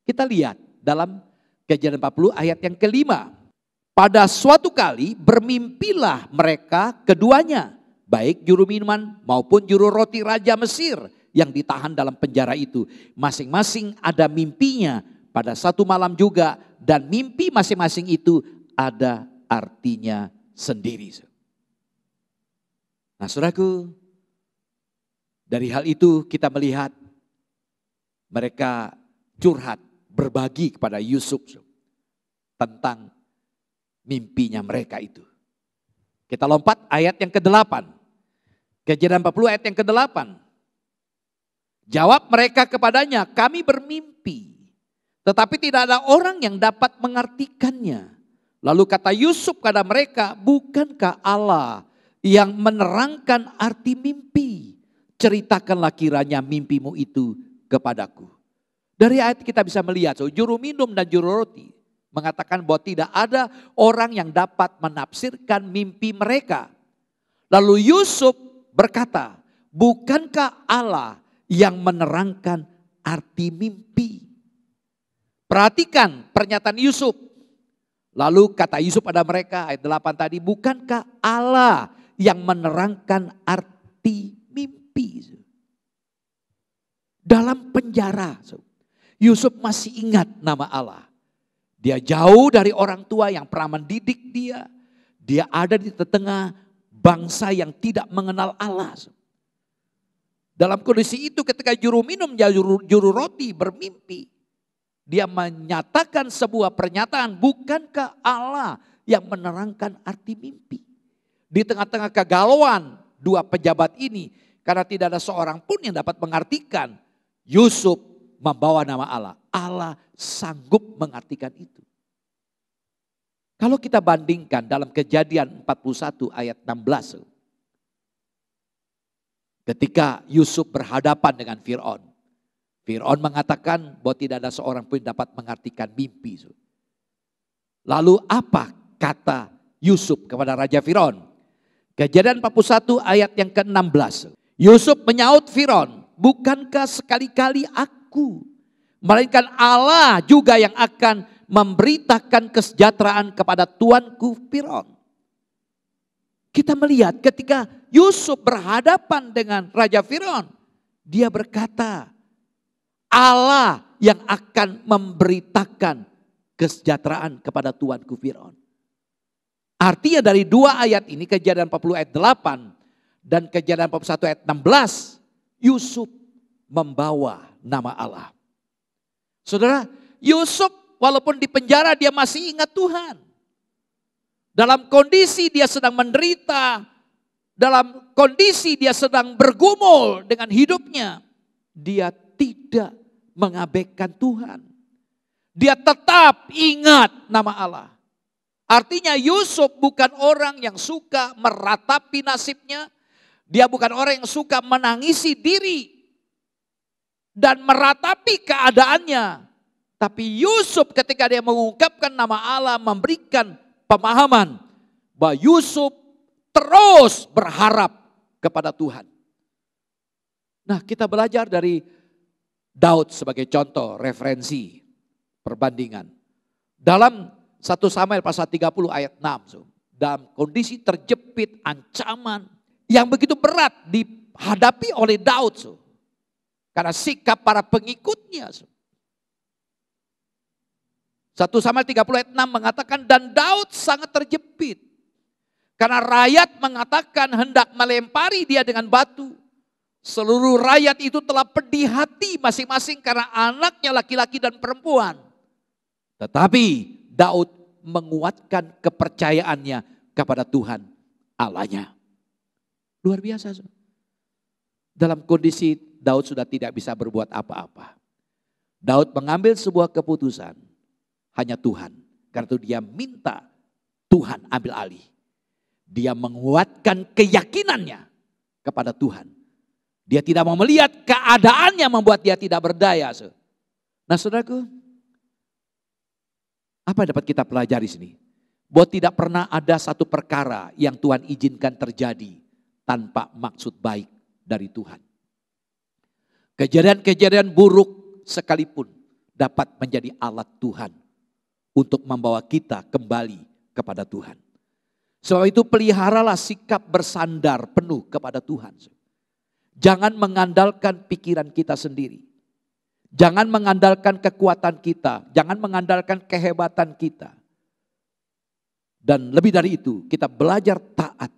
Kita lihat dalam Kejadian 40 ayat yang kelima. Pada suatu kali bermimpilah mereka keduanya. Baik juru minuman maupun juru roti Raja Mesir yang ditahan dalam penjara itu. Masing-masing ada mimpinya pada satu malam juga. Dan mimpi masing-masing itu ada artinya sendiri. Nah saudaraku, dari hal itu kita melihat mereka curhat, berbagi kepada Yusuf tentang mimpinya mereka itu. Kita lompat ayat yang ke-8. Kejadian 40 ayat yang ke-8. Jawab mereka kepadanya, kami bermimpi, tetapi tidak ada orang yang dapat mengartikannya. Lalu kata Yusuf kepada mereka, bukankah Allah yang menerangkan arti mimpi? Ceritakanlah kiranya mimpimu itu kepadaku. Dari ayat kita bisa melihat, juru minum dan juru roti mengatakan bahwa tidak ada orang yang dapat menafsirkan mimpi mereka. Lalu Yusuf berkata, bukankah Allah yang menerangkan arti mimpi? Perhatikan pernyataan Yusuf. Lalu kata Yusuf pada mereka, ayat 8 tadi, bukankah Allah yang menerangkan arti mimpi? Dalam penjara, Yusuf masih ingat nama Allah. Dia jauh dari orang tua yang pernah mendidik dia. Dia ada di tengah bangsa yang tidak mengenal Allah. Dalam kondisi itu ketika juru minum dan juru roti bermimpi, dia menyatakan sebuah pernyataan, bukankah Allah yang menerangkan arti mimpi? Di tengah-tengah kegalauan dua pejabat ini, karena tidak ada seorang pun yang dapat mengartikan, Yusuf membawa nama Allah. Allah sanggup mengartikan itu. Kalau kita bandingkan dalam Kejadian 41 ayat 16. Ketika Yusuf berhadapan dengan Fir'aun. Fir'aun mengatakan bahwa tidak ada seorang pun yang dapat mengartikan mimpi. Lalu apa kata Yusuf kepada Raja Fir'aun? Kejadian 41 ayat yang ke-16. Yusuf menyaut Fir'aun, bukankah sekali-kali aku, melainkan Allah juga yang akan memberitakan kesejahteraan kepada tuanku Fir'aun. Kita melihat ketika Yusuf berhadapan dengan Raja Fir'aun, dia berkata, Allah yang akan memberitakan kesejahteraan kepada tuanku Fir'aun. Artinya dari dua ayat ini, Kejadian 40 ayat 8 dan Kejadian 41 ayat 16, Yusuf membawa nama Allah. Saudara, Yusuf walaupun di penjara dia masih ingat Tuhan. Dalam kondisi dia sedang menderita, dalam kondisi dia sedang bergumul dengan hidupnya, dia tidak mengabaikan Tuhan. Dia tetap ingat nama Allah. Artinya Yusuf bukan orang yang suka meratapi nasibnya. Dia bukan orang yang suka menangisi diri dan meratapi keadaannya. Tapi Yusuf ketika dia mengungkapkan nama Allah, memberikan pemahaman bahwa Yusuf terus berharap kepada Tuhan. Nah, kita belajar dari Daud sebagai contoh, referensi, perbandingan. Dalam 1 Samuel pasal 30 ayat 6, dalam kondisi terjepit, ancaman yang begitu berat dihadapi oleh Daud. Karena sikap para pengikutnya. 1 Samuel 30 ayat 6 mengatakan, dan Daud sangat terjepit. Karena rakyat mengatakan hendak melempari dia dengan batu. Seluruh rakyat itu telah pedih hati masing-masing karena anaknya laki-laki dan perempuan. Tetapi Daud menguatkan kepercayaannya kepada Tuhan Allahnya. Luar biasa. Dalam kondisi Daud sudah tidak bisa berbuat apa-apa. Daud mengambil sebuah keputusan. Hanya Tuhan. Karena itu dia minta Tuhan ambil alih. Dia menguatkan keyakinannya kepada Tuhan. Dia tidak mau melihat keadaannya membuat dia tidak berdaya. Nah saudaraku, apa yang dapat kita pelajari sini? Bahwa tidak pernah ada satu perkara yang Tuhan izinkan terjadi tanpa maksud baik dari Tuhan. Kejadian-kejadian buruk sekalipun dapat menjadi alat Tuhan untuk membawa kita kembali kepada Tuhan. Sebab itu peliharalah sikap bersandar penuh kepada Tuhan. Jangan mengandalkan pikiran kita sendiri. Jangan mengandalkan kekuatan kita. Jangan mengandalkan kehebatan kita. Dan lebih dari itu, kita belajar taat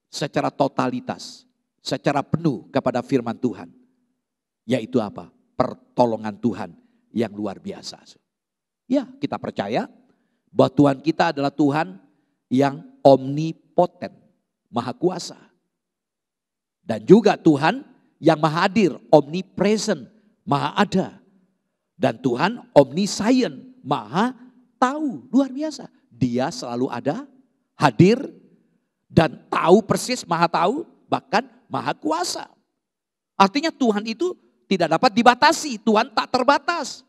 secara totalitas, secara penuh kepada firman Tuhan. Yaitu apa? Pertolongan Tuhan yang luar biasa. Ya, kita percaya bahwa Tuhan kita adalah Tuhan yang omnipoten, maha kuasa. Dan juga Tuhan yang maha hadir, omnipresent, maha ada. Dan Tuhan omniscient, maha tahu, luar biasa. Dia selalu ada, hadir, dan tahu persis, maha tahu, bahkan maha kuasa. Artinya Tuhan itu tidak dapat dibatasi, Tuhan tak terbatas.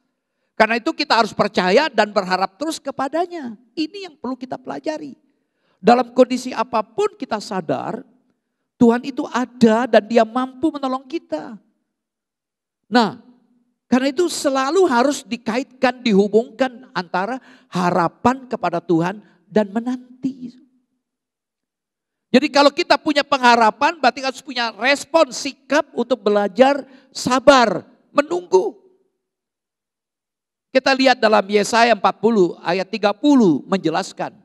Karena itu kita harus percaya dan berharap terus kepadanya. Ini yang perlu kita pelajari. Dalam kondisi apapun kita sadar, Tuhan itu ada dan Dia mampu menolong kita. Nah, karena itu selalu harus dikaitkan, dihubungkan antara harapan kepada Tuhan dan menanti. Jadi kalau kita punya pengharapan, berarti harus punya respon, sikap untuk belajar sabar, menunggu. Kita lihat dalam Yesaya 40 ayat 30 menjelaskan.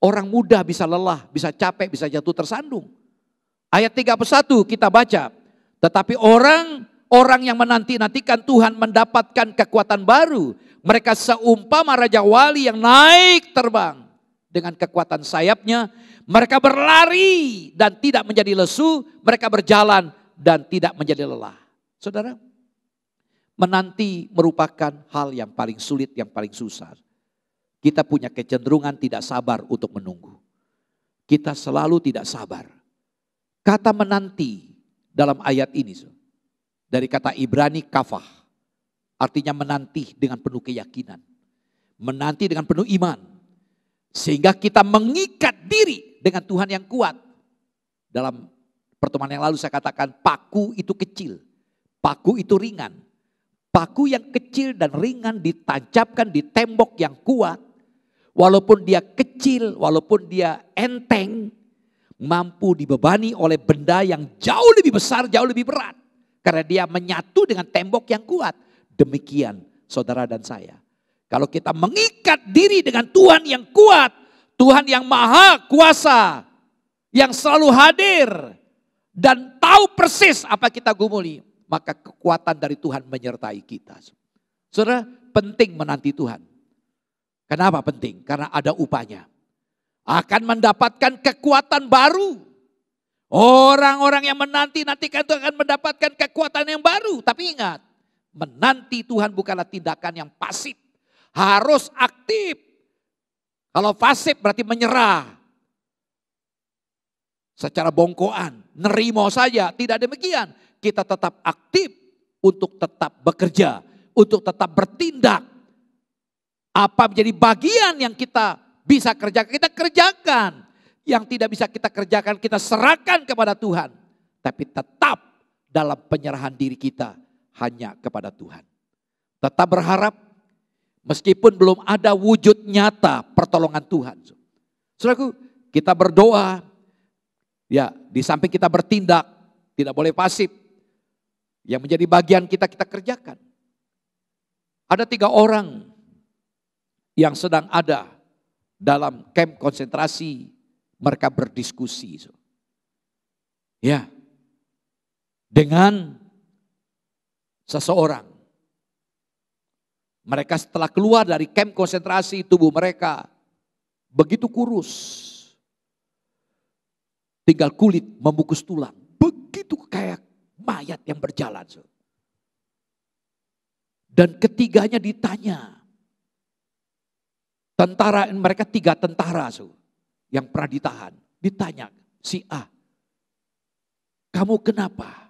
Orang muda bisa lelah, bisa capek, bisa jatuh tersandung. Ayat 31 kita baca. Tetapi orang yang menanti-nantikan Tuhan mendapatkan kekuatan baru. Mereka seumpama Raja Wali yang naik terbang. Dengan kekuatan sayapnya, mereka berlari dan tidak menjadi lesu. Mereka berjalan dan tidak menjadi lelah. Saudara, menanti merupakan hal yang paling sulit, yang paling susah. Kita punya kecenderungan tidak sabar untuk menunggu. Kita selalu tidak sabar. Kata menanti dalam ayat ini, dari kata Ibrani kafah, artinya menanti dengan penuh keyakinan. Menanti dengan penuh iman. Sehingga kita mengikat diri dengan Tuhan yang kuat. Dalam pertemuan yang lalu saya katakan paku itu kecil, paku itu ringan. Paku yang kecil dan ringan ditancapkan di tembok yang kuat. Walaupun dia kecil, walaupun dia enteng, mampu dibebani oleh benda yang jauh lebih besar, jauh lebih berat. Karena dia menyatu dengan tembok yang kuat. Demikian saudara dan saya. Kalau kita mengikat diri dengan Tuhan yang kuat, Tuhan yang maha kuasa, yang selalu hadir, dan tahu persis apa kita gumuli, maka kekuatan dari Tuhan menyertai kita. Saudara, penting menanti Tuhan. Kenapa penting? Karena ada upahnya. Akan mendapatkan kekuatan baru. Orang-orang yang menanti-nantikan itu akan mendapatkan kekuatan yang baru. Tapi ingat, menanti Tuhan bukanlah tindakan yang pasif. Harus aktif. Kalau pasif berarti menyerah. Secara bongkoan, nerimo saja. Tidak demikian. Kita tetap aktif untuk tetap bekerja. Untuk tetap bertindak. Apa menjadi bagian yang kita bisa kerjakan, kita kerjakan. Yang tidak bisa kita kerjakan, kita serahkan kepada Tuhan. Tapi tetap dalam penyerahan diri kita hanya kepada Tuhan. Tetap berharap meskipun belum ada wujud nyata pertolongan Tuhan. Saudaraku, kita berdoa, ya di samping kita bertindak, tidak boleh pasif. Yang menjadi bagian kita, kita kerjakan. Ada 3 orang yang sedang ada dalam kamp konsentrasi, mereka berdiskusi. Ya, dengan seseorang. Mereka setelah keluar dari kamp konsentrasi, tubuh mereka begitu kurus. Tinggal kulit membungkus tulang. Begitu kayak mayat yang berjalan. Dan ketiganya ditanya. Tentara, mereka 3 tentara yang pernah ditahan. Ditanya si A, kamu kenapa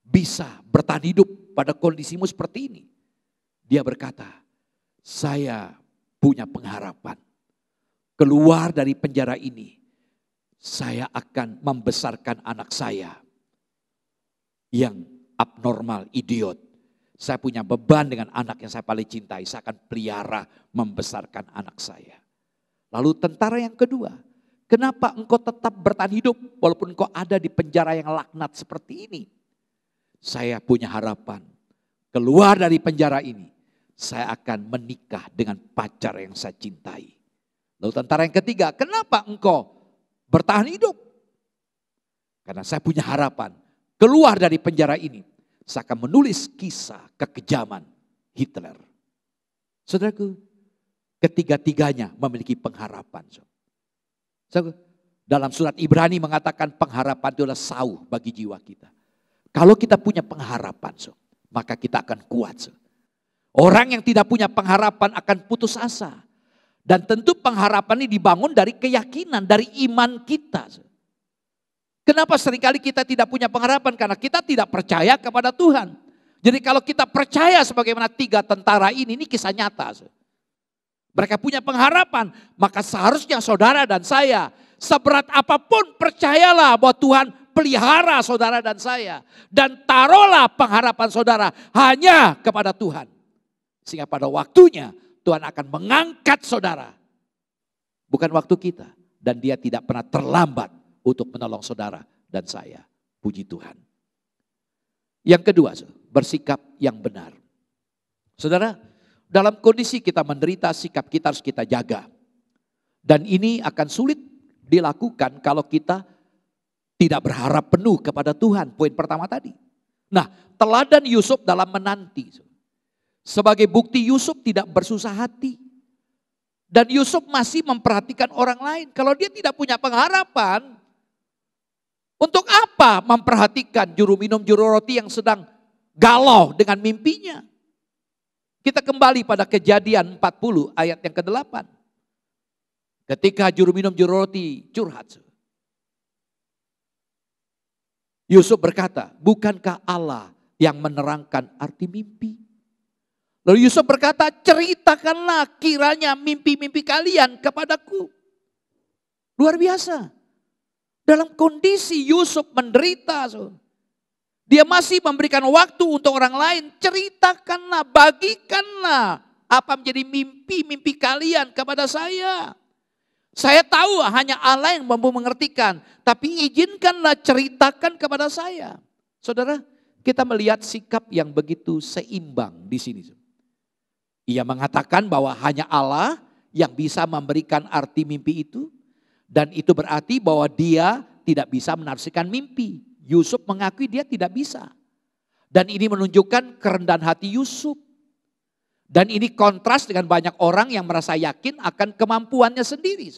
bisa bertahan hidup pada kondisimu seperti ini? Dia berkata, saya punya pengharapan. Keluar dari penjara ini, saya akan membesarkan anak saya yang abnormal, idiot. Saya punya beban dengan anak yang saya paling cintai. Saya akan pelihara membesarkan anak saya. Lalu tentara yang kedua. Kenapa engkau tetap bertahan hidup walaupun engkau ada di penjara yang laknat seperti ini? Saya punya harapan. Keluar dari penjara ini. Saya akan menikah dengan pacar yang saya cintai. Lalu tentara yang ketiga. Kenapa engkau bertahan hidup? Karena saya punya harapan. Keluar dari penjara ini. Saya akan menulis kisah kekejaman Hitler. Saudaraku, ketiga-tiganya memiliki pengharapan. Dalam surat Ibrani mengatakan pengharapan itu adalah sauh bagi jiwa kita. Kalau kita punya pengharapan, maka kita akan kuat. Orang yang tidak punya pengharapan akan putus asa. Dan tentu pengharapan ini dibangun dari keyakinan, dari iman kita. Kenapa seringkali kita tidak punya pengharapan? Karena kita tidak percaya kepada Tuhan. Jadi kalau kita percaya sebagaimana 3 tentara ini kisah nyata. Mereka punya pengharapan, maka seharusnya saudara dan saya, seberat apapun percayalah bahwa Tuhan pelihara saudara dan saya. Dan taruhlah pengharapan saudara hanya kepada Tuhan. Sehingga pada waktunya Tuhan akan mengangkat saudara. Bukan waktu kita. Dan dia tidak pernah terlambat untuk menolong saudara dan saya. Puji Tuhan. Yang kedua, bersikap yang benar. Saudara, dalam kondisi kita menderita, sikap kita harus kita jaga. Dan ini akan sulit dilakukan kalau kita tidak berharap penuh kepada Tuhan. Poin pertama tadi. Nah, teladan Yusuf dalam menanti. Sebagai bukti Yusuf tidak bersusah hati. Dan Yusuf masih memperhatikan orang lain. Kalau dia tidak punya pengharapan, untuk apa memperhatikan juru minum juru roti yang sedang galau dengan mimpinya? Kita kembali pada Kejadian 40 ayat yang ke-8. Ketika juru minum juru roti curhat. Yusuf berkata, bukankah Allah yang menerangkan arti mimpi? Lalu Yusuf berkata, ceritakanlah kiranya mimpi-mimpi kalian kepadaku. Luar biasa. Dalam kondisi Yusuf menderita. Dia masih memberikan waktu untuk orang lain. Ceritakanlah, bagikanlah apa menjadi mimpi-mimpi kalian kepada saya. Saya tahu hanya Allah yang mampu mengertikan. Tapi izinkanlah ceritakan kepada saya. Saudara, kita melihat sikap yang begitu seimbang di sini. Ia mengatakan bahwa hanya Allah yang bisa memberikan arti mimpi itu. Dan itu berarti bahwa dia tidak bisa menafsirkan mimpi. Yusuf mengakui dia tidak bisa. Dan ini menunjukkan kerendahan hati Yusuf. Dan ini kontras dengan banyak orang yang merasa yakin akan kemampuannya sendiri.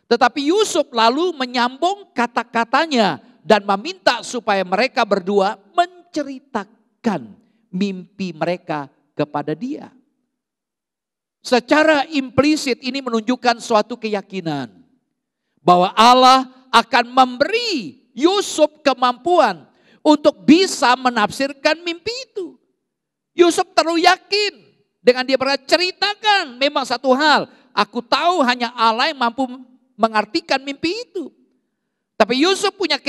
Tetapi Yusuf lalu menyambung kata-katanya dan meminta supaya mereka berdua menceritakan mimpi mereka kepada dia. Secara implisit ini menunjukkan suatu keyakinan bahwa Allah akan memberi Yusuf kemampuan untuk bisa menafsirkan mimpi itu. Yusuf terlalu yakin dengan dia berkata, ceritakan. Memang satu hal, aku tahu hanya Allah yang mampu mengartikan mimpi itu. Tapi Yusuf punya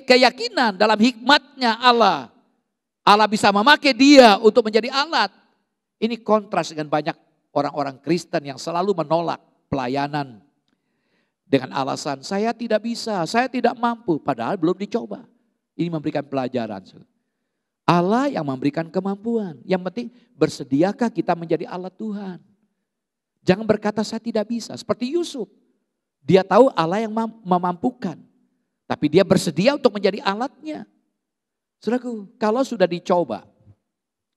keyakinan dalam hikmatnya Allah. Allah bisa memakai dia untuk menjadi alat. Ini kontras dengan banyak orang-orang Kristen yang selalu menolak pelayanan. Dengan alasan saya tidak bisa, saya tidak mampu. Padahal belum dicoba. Ini memberikan pelajaran. Allah yang memberikan kemampuan. Yang penting bersediakah kita menjadi alat Tuhan. Jangan berkata saya tidak bisa. Seperti Yusuf. Dia tahu Allah yang memampukan. Tapi dia bersedia untuk menjadi alatnya. Saudaraku, kalau sudah dicoba.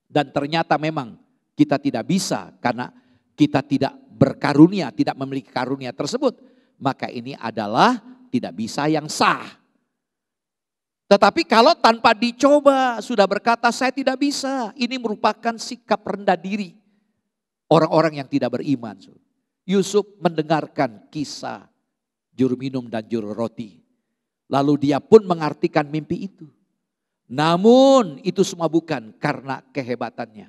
Dan ternyata memang kita tidak bisa. Karena kita tidak berkarunia, tidak memiliki karunia tersebut. Maka ini adalah tidak bisa yang sah. Tetapi kalau tanpa dicoba sudah berkata saya tidak bisa. Ini merupakan sikap rendah diri. Orang-orang yang tidak beriman. Yusuf mendengarkan kisah juru minum dan juru roti. Lalu dia pun mengartikan mimpi itu. Namun itu semua bukan karena kehebatannya.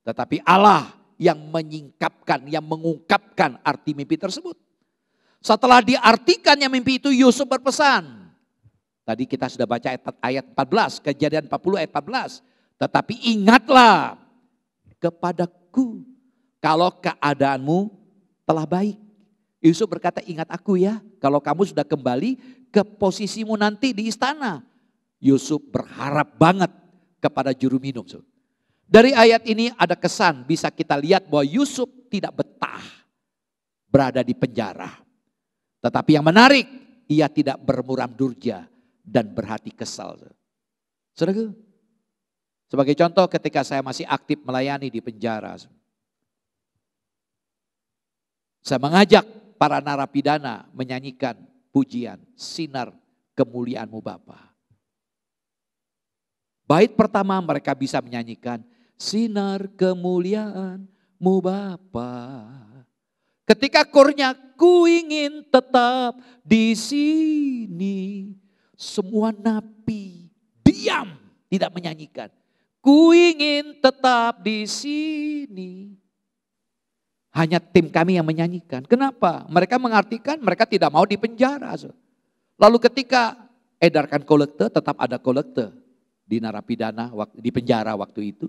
Tetapi Allah yang menyingkapkan, yang mengungkapkan arti mimpi tersebut. Setelah diartikannya mimpi itu Yusuf berpesan. Tadi kita sudah baca ayat 14, Kejadian 40 ayat 14. Tetapi ingatlah kepadaku kalau keadaanmu telah baik. Yusuf berkata ingat aku ya kalau kamu sudah kembali ke posisimu nanti di istana. Yusuf berharap banget kepada juru minum. Dari ayat ini ada kesan bisa kita lihat bahwa Yusuf tidak betah berada di penjara. Tetapi yang menarik ia tidak bermuram durja dan berhati kesal. Saudara, sebagai contoh ketika saya masih aktif melayani di penjara. Saya mengajak para narapidana menyanyikan pujian, sinar kemuliaan-Mu Bapa. Bait pertama mereka bisa menyanyikan, sinar kemuliaan-Mu Bapa. Ketika kornya, ku ingin tetap di sini. Semua napi diam, tidak menyanyikan. Ku ingin tetap di sini. Hanya tim kami yang menyanyikan. Kenapa? Mereka mengartikan mereka tidak mau dipenjara. Lalu ketika edarkan kolekte, tetap ada kolekte di narapidana, di penjara waktu itu.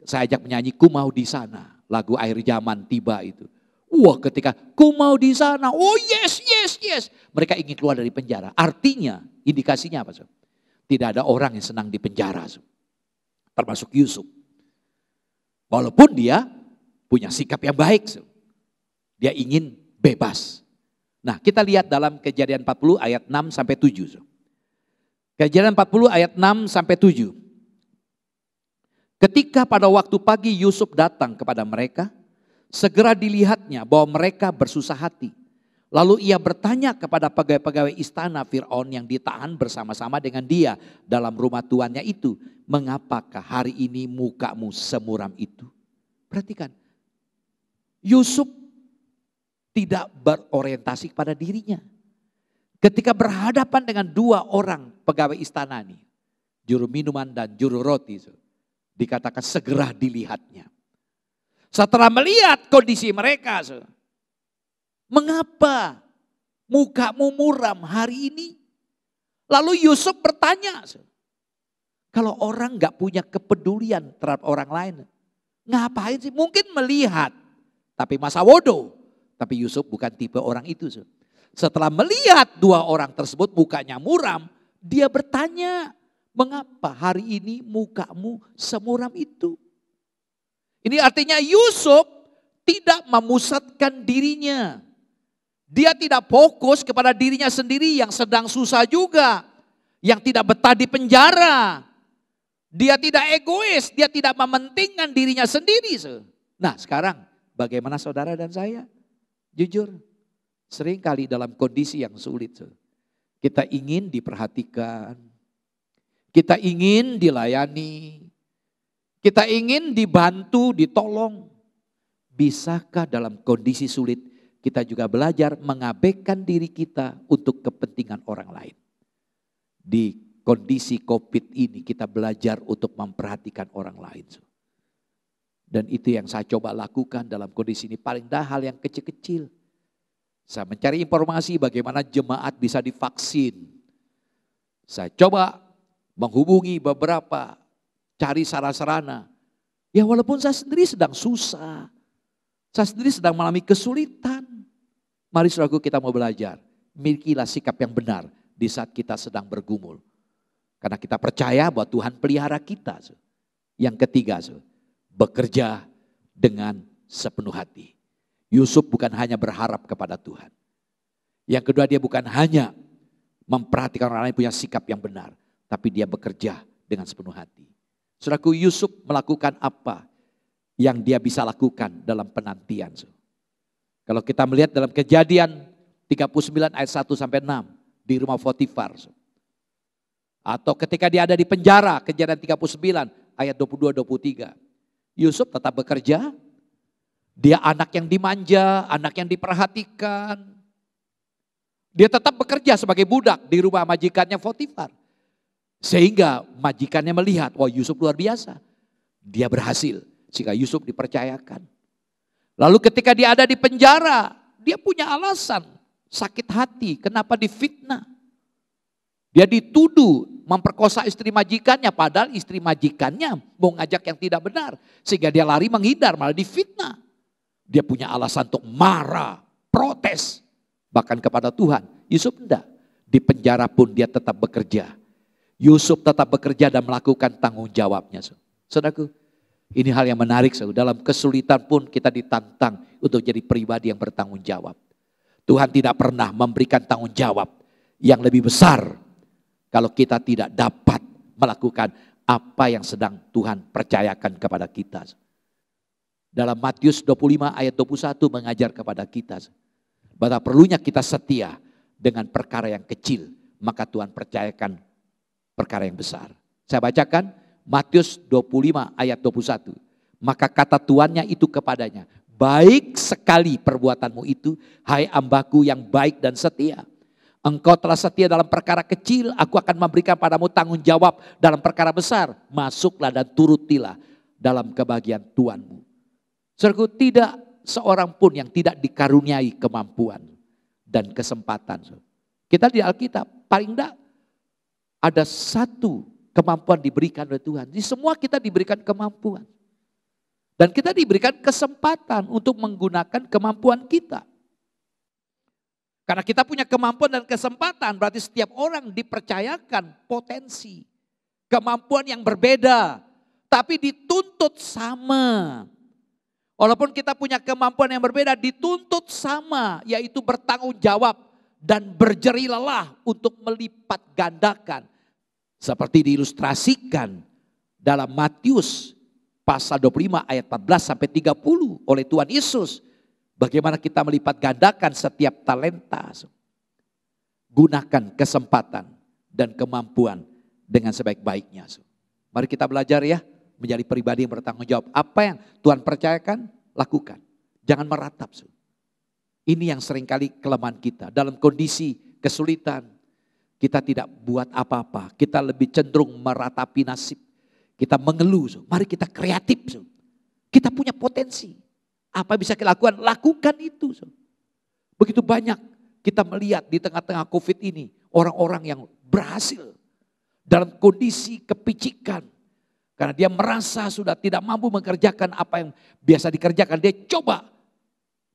Saya ajak menyanyi, ku mau di sana. Lagu akhir zaman tiba itu. Wah, ketika ku mau di sana, oh yes, yes, yes. Mereka ingin keluar dari penjara. Artinya, indikasinya apa? Tidak ada orang yang senang di penjara. Termasuk Yusuf. Walaupun dia punya sikap yang baik. Dia ingin bebas. Nah, kita lihat dalam Kejadian 40 ayat 6 sampai 7. Kejadian 40 ayat 6 sampai 7. Ketika pada waktu pagi Yusuf datang kepada mereka, segera dilihatnya bahwa mereka bersusah hati. Lalu ia bertanya kepada pegawai-pegawai istana Fir'aun yang ditahan bersama-sama dengan dia dalam rumah tuannya itu. Mengapakah hari ini mukamu semuram itu? Perhatikan, Yusuf tidak berorientasi kepada dirinya. Ketika berhadapan dengan dua orang pegawai istana ini, juru minuman dan juru roti, dikatakan segera dilihatnya. Setelah melihat kondisi mereka, mengapa mukamu muram hari ini? Lalu Yusuf bertanya, kalau orang gak punya kepedulian terhadap orang lain, ngapain sih? Mungkin melihat, tapi masa bodoh. Tapi Yusuf bukan tipe orang itu. Setelah melihat dua orang tersebut mukanya muram, dia bertanya, mengapa hari ini mukamu semuram itu? Ini artinya Yusuf tidak memusatkan dirinya. Dia tidak fokus kepada dirinya sendiri yang sedang susah juga. Yang tidak betah di penjara. Dia tidak egois, dia tidak mementingkan dirinya sendiri. Nah sekarang bagaimana saudara dan saya? Jujur, seringkali dalam kondisi yang sulit. Kita ingin diperhatikan. Kita ingin dilayani. Kita ingin dibantu, ditolong. Bisakah dalam kondisi sulit kita juga belajar mengabaikan diri kita untuk kepentingan orang lain? Di kondisi COVID ini kita belajar untuk memperhatikan orang lain. Dan itu yang saya coba lakukan dalam kondisi ini. Paling dah hal yang kecil-kecil. Saya mencari informasi bagaimana jemaat bisa divaksin. Saya coba menghubungi beberapa, cari sarana-sarana. Ya walaupun saya sendiri sedang susah. Saya sendiri sedang mengalami kesulitan. Mari saudaraku kita mau belajar. Milikilah sikap yang benar di saat kita sedang bergumul. Karena kita percaya bahwa Tuhan pelihara kita. Yang ketiga, bekerja dengan sepenuh hati. Yusuf bukan hanya berharap kepada Tuhan. Yang kedua, dia bukan hanya memperhatikan orang lain punya sikap yang benar. Tapi dia bekerja dengan sepenuh hati. Saudaraku, Yusuf melakukan apa yang dia bisa lakukan dalam penantian. Kalau kita melihat dalam Kejadian 39 ayat 1 sampai 6 di rumah Potifar. Atau ketika dia ada di penjara, Kejadian 39 ayat 22-23. Yusuf tetap bekerja. Dia anak yang dimanja, anak yang diperhatikan. Dia tetap bekerja sebagai budak di rumah majikannya Potifar. Sehingga majikannya melihat, wah Yusuf luar biasa. Dia berhasil, sehingga Yusuf dipercayakan. Lalu ketika dia ada di penjara, dia punya alasan sakit hati, kenapa difitnah. Dia dituduh memperkosa istri majikannya, padahal istri majikannya mau ngajak yang tidak benar. Sehingga dia lari menghindar, malah difitnah. Dia punya alasan untuk marah, protes. Bahkan kepada Tuhan. Yusuf enggak. Di penjara pun dia tetap bekerja. Yusuf tetap bekerja dan melakukan tanggung jawabnya. Saudaraku, ini hal yang menarik. Dalam kesulitan pun kita ditantang untuk jadi pribadi yang bertanggung jawab. Tuhan tidak pernah memberikan tanggung jawab yang lebih besar kalau kita tidak dapat melakukan apa yang sedang Tuhan percayakan kepada kita. Dalam Matius 25 ayat 21 mengajar kepada kita bahwa perlunya kita setia dengan perkara yang kecil, maka Tuhan percayakan perkara yang besar. Saya bacakan Matius 25 ayat 21. Maka kata tuannya itu kepadanya, baik sekali perbuatanmu itu, hai hambaku yang baik dan setia. Engkau telah setia dalam perkara kecil, aku akan memberikan padamu tanggung jawab dalam perkara besar. Masuklah dan turutilah dalam kebahagiaan Tuhanmu. Saudaraku, tidak seorang pun yang tidak dikaruniai kemampuan dan kesempatan. Kita di Alkitab paling tidak ada satu kemampuan diberikan oleh Tuhan. Di semua kita diberikan kemampuan. Dan kita diberikan kesempatan untuk menggunakan kemampuan kita. Karena kita punya kemampuan dan kesempatan, berarti setiap orang dipercayakan potensi. Kemampuan yang berbeda, tapi dituntut sama. Walaupun kita punya kemampuan yang berbeda, dituntut sama, yaitu bertanggung jawab dan berjerih lelah untuk melipat gandakan. Seperti diilustrasikan dalam Matius pasal 25 ayat 14 sampai 30 oleh Tuhan Yesus. Bagaimana kita melipat gandakan setiap talenta. Gunakan kesempatan dan kemampuan dengan sebaik-baiknya. Mari kita belajar ya, menjadi pribadi yang bertanggung jawab. Apa yang Tuhan percayakan, lakukan. Jangan meratap. Ini yang seringkali kelemahan kita. Dalam kondisi kesulitan, kita tidak buat apa-apa. Kita lebih cenderung meratapi nasib. Kita mengeluh. Mari kita kreatif. Kita punya potensi. Apa bisa kita lakukan? Lakukan itu. Begitu banyak kita melihat di tengah-tengah COVID ini. Orang-orang yang berhasil. Dalam kondisi kepicikan. Karena dia merasa sudah tidak mampu mengerjakan apa yang biasa dikerjakan. Dia coba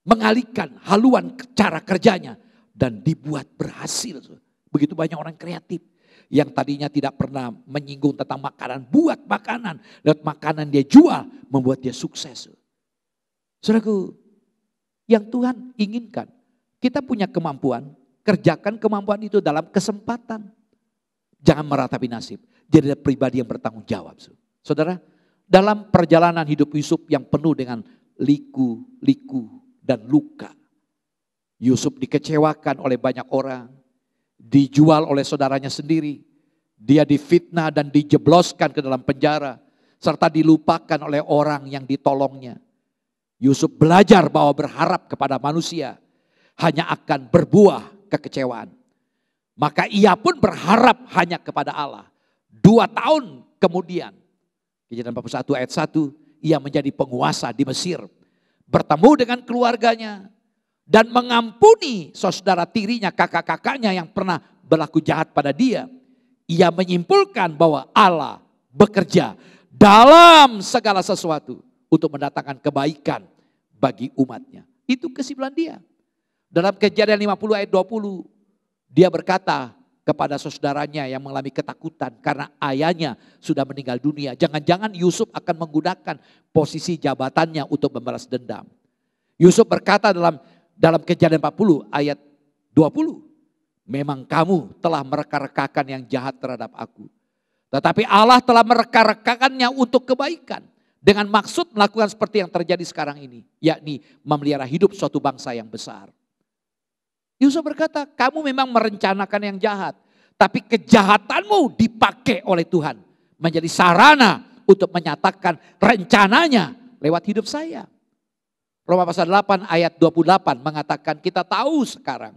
mengalihkan haluan cara kerjanya. Dan dibuat berhasil. Begitu banyak orang kreatif. Yang tadinya tidak pernah menyinggung tentang makanan. Buat makanan. Lewat makanan dia jual. Membuat dia sukses. Saudaraku, yang Tuhan inginkan, kita punya kemampuan, kerjakan kemampuan itu dalam kesempatan. Jangan meratapi nasib, jadi pribadi yang bertanggung jawab. Saudara, dalam perjalanan hidup Yusuf yang penuh dengan liku-liku dan luka. Yusuf dikecewakan oleh banyak orang, dijual oleh saudaranya sendiri, dia difitnah dan dijebloskan ke dalam penjara, serta dilupakan oleh orang yang ditolongnya. Yusuf belajar bahwa berharap kepada manusia hanya akan berbuah kekecewaan. Maka ia pun berharap hanya kepada Allah. 2 tahun kemudian, Kejadian 41 ayat 1, ia menjadi penguasa di Mesir. Bertemu dengan keluarganya dan mengampuni saudara tirinya, kakak-kakaknya yang pernah berlaku jahat pada dia. Ia menyimpulkan bahwa Allah bekerja dalam segala sesuatu untuk mendatangkan kebaikan bagi umatnya. Itu kesimpulan dia. Dalam Kejadian 50 ayat 20, dia berkata kepada saudaranya yang mengalami ketakutan karena ayahnya sudah meninggal dunia. Jangan-jangan Yusuf akan menggunakan posisi jabatannya untuk membalas dendam. Yusuf berkata dalam Kejadian 40 ayat 20, memang kamu telah mereka-rekakan yang jahat terhadap aku. Tetapi Allah telah mereka-rekakannya untuk kebaikan. Dengan maksud melakukan seperti yang terjadi sekarang ini. Yakni memelihara hidup suatu bangsa yang besar. Yusuf berkata, kamu memang merencanakan yang jahat. Tapi kejahatanmu dipakai oleh Tuhan. Menjadi sarana untuk menyatakan rencananya lewat hidup saya. Roma pasal 8 ayat 28 mengatakan kita tahu sekarang.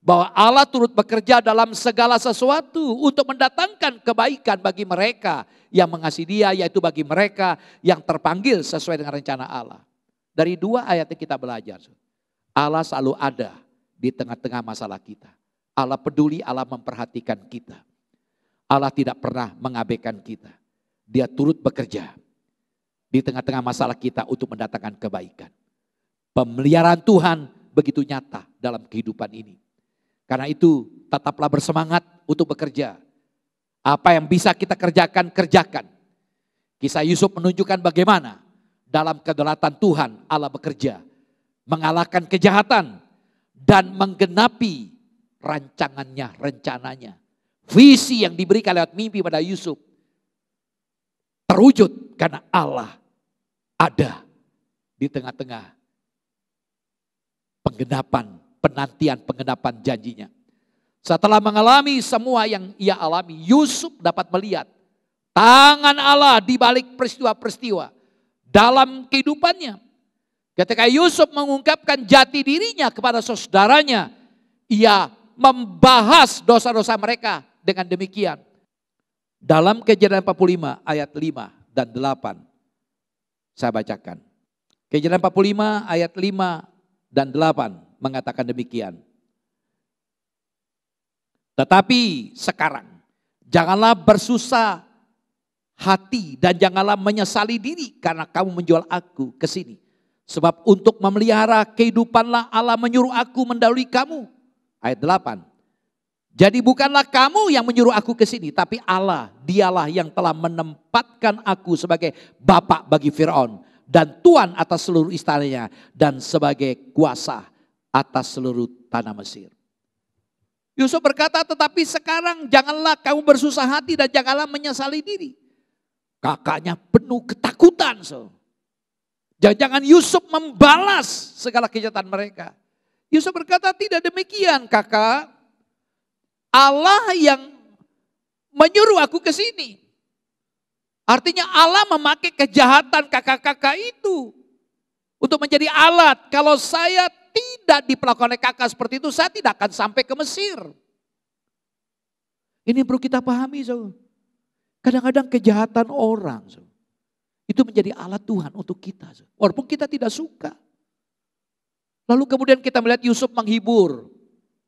Bahwa Allah turut bekerja dalam segala sesuatu untuk mendatangkan kebaikan bagi mereka yang mengasihi Dia, yaitu bagi mereka yang terpanggil sesuai dengan rencana Allah. Dari 2 ayat yang kita belajar, Allah selalu ada di tengah-tengah masalah kita. Allah peduli, Allah memperhatikan kita. Allah tidak pernah mengabaikan kita. Dia turut bekerja di tengah-tengah masalah kita untuk mendatangkan kebaikan. Pemeliharaan Tuhan begitu nyata dalam kehidupan ini. Karena itu tetaplah bersemangat untuk bekerja. Apa yang bisa kita kerjakan, kerjakan. Kisah Yusuf menunjukkan bagaimana dalam kedaulatan Tuhan Allah bekerja. Mengalahkan kejahatan dan menggenapi rancangannya, rencananya. Visi yang diberikan lewat mimpi pada Yusuf terwujud karena Allah ada di tengah-tengah pengenapan, penantian pengenapan janjinya. Setelah mengalami semua yang ia alami, Yusuf dapat melihat tangan Allah di balik peristiwa-peristiwa dalam kehidupannya. Ketika Yusuf mengungkapkan jati dirinya kepada saudaranya, ia membahas dosa-dosa mereka dengan demikian. Dalam Kejadian 45 ayat 5 dan 8, saya bacakan. Kejadian 45 ayat 5 dan 8 mengatakan demikian. Tetapi sekarang janganlah bersusah hati dan janganlah menyesali diri karena kamu menjual aku ke sini. Sebab untuk memelihara kehidupanlah Allah menyuruh aku mendahului kamu. Ayat 8. Jadi bukanlah kamu yang menyuruh aku ke sini, tapi Allah, dialah yang telah menempatkan aku sebagai bapak bagi Firaun dan tuan atas seluruh istananya dan sebagai kuasa atas seluruh tanah Mesir. Yusuf berkata, tetapi sekarang janganlah kamu bersusah hati dan janganlah menyesali diri. Kakaknya penuh ketakutan. Jangan Yusuf membalas segala kejahatan mereka. Yusuf berkata, tidak demikian kakak. Allah yang menyuruh aku ke sini. Artinya Allah memakai kejahatan kakak-kakak itu untuk menjadi alat. Kalau saya tidak diperlakukan oleh kakak seperti itu, saya tidak akan sampai ke Mesir. Ini perlu kita pahami. Kadang-kadang kejahatan orang itu menjadi alat Tuhan untuk kita. Walaupun kita tidak suka. Lalu kemudian kita melihat Yusuf menghibur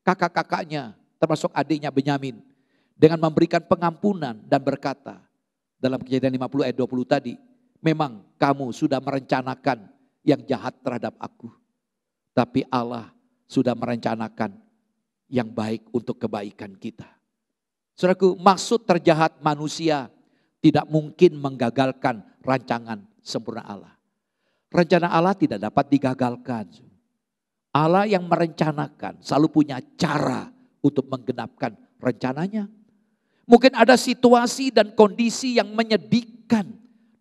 kakak-kakaknya, termasuk adiknya Benyamin, dengan memberikan pengampunan dan berkata, dalam Kejadian 50 ayat 20 tadi, memang kamu sudah merencanakan yang jahat terhadap aku. Tapi Allah sudah merencanakan yang baik untuk kebaikan kita. Saudaraku, maksud terjahat manusia tidak mungkin menggagalkan rancangan sempurna Allah. Rencana Allah tidak dapat digagalkan. Allah yang merencanakan selalu punya cara untuk menggenapkan rencananya. Mungkin ada situasi dan kondisi yang menyedihkan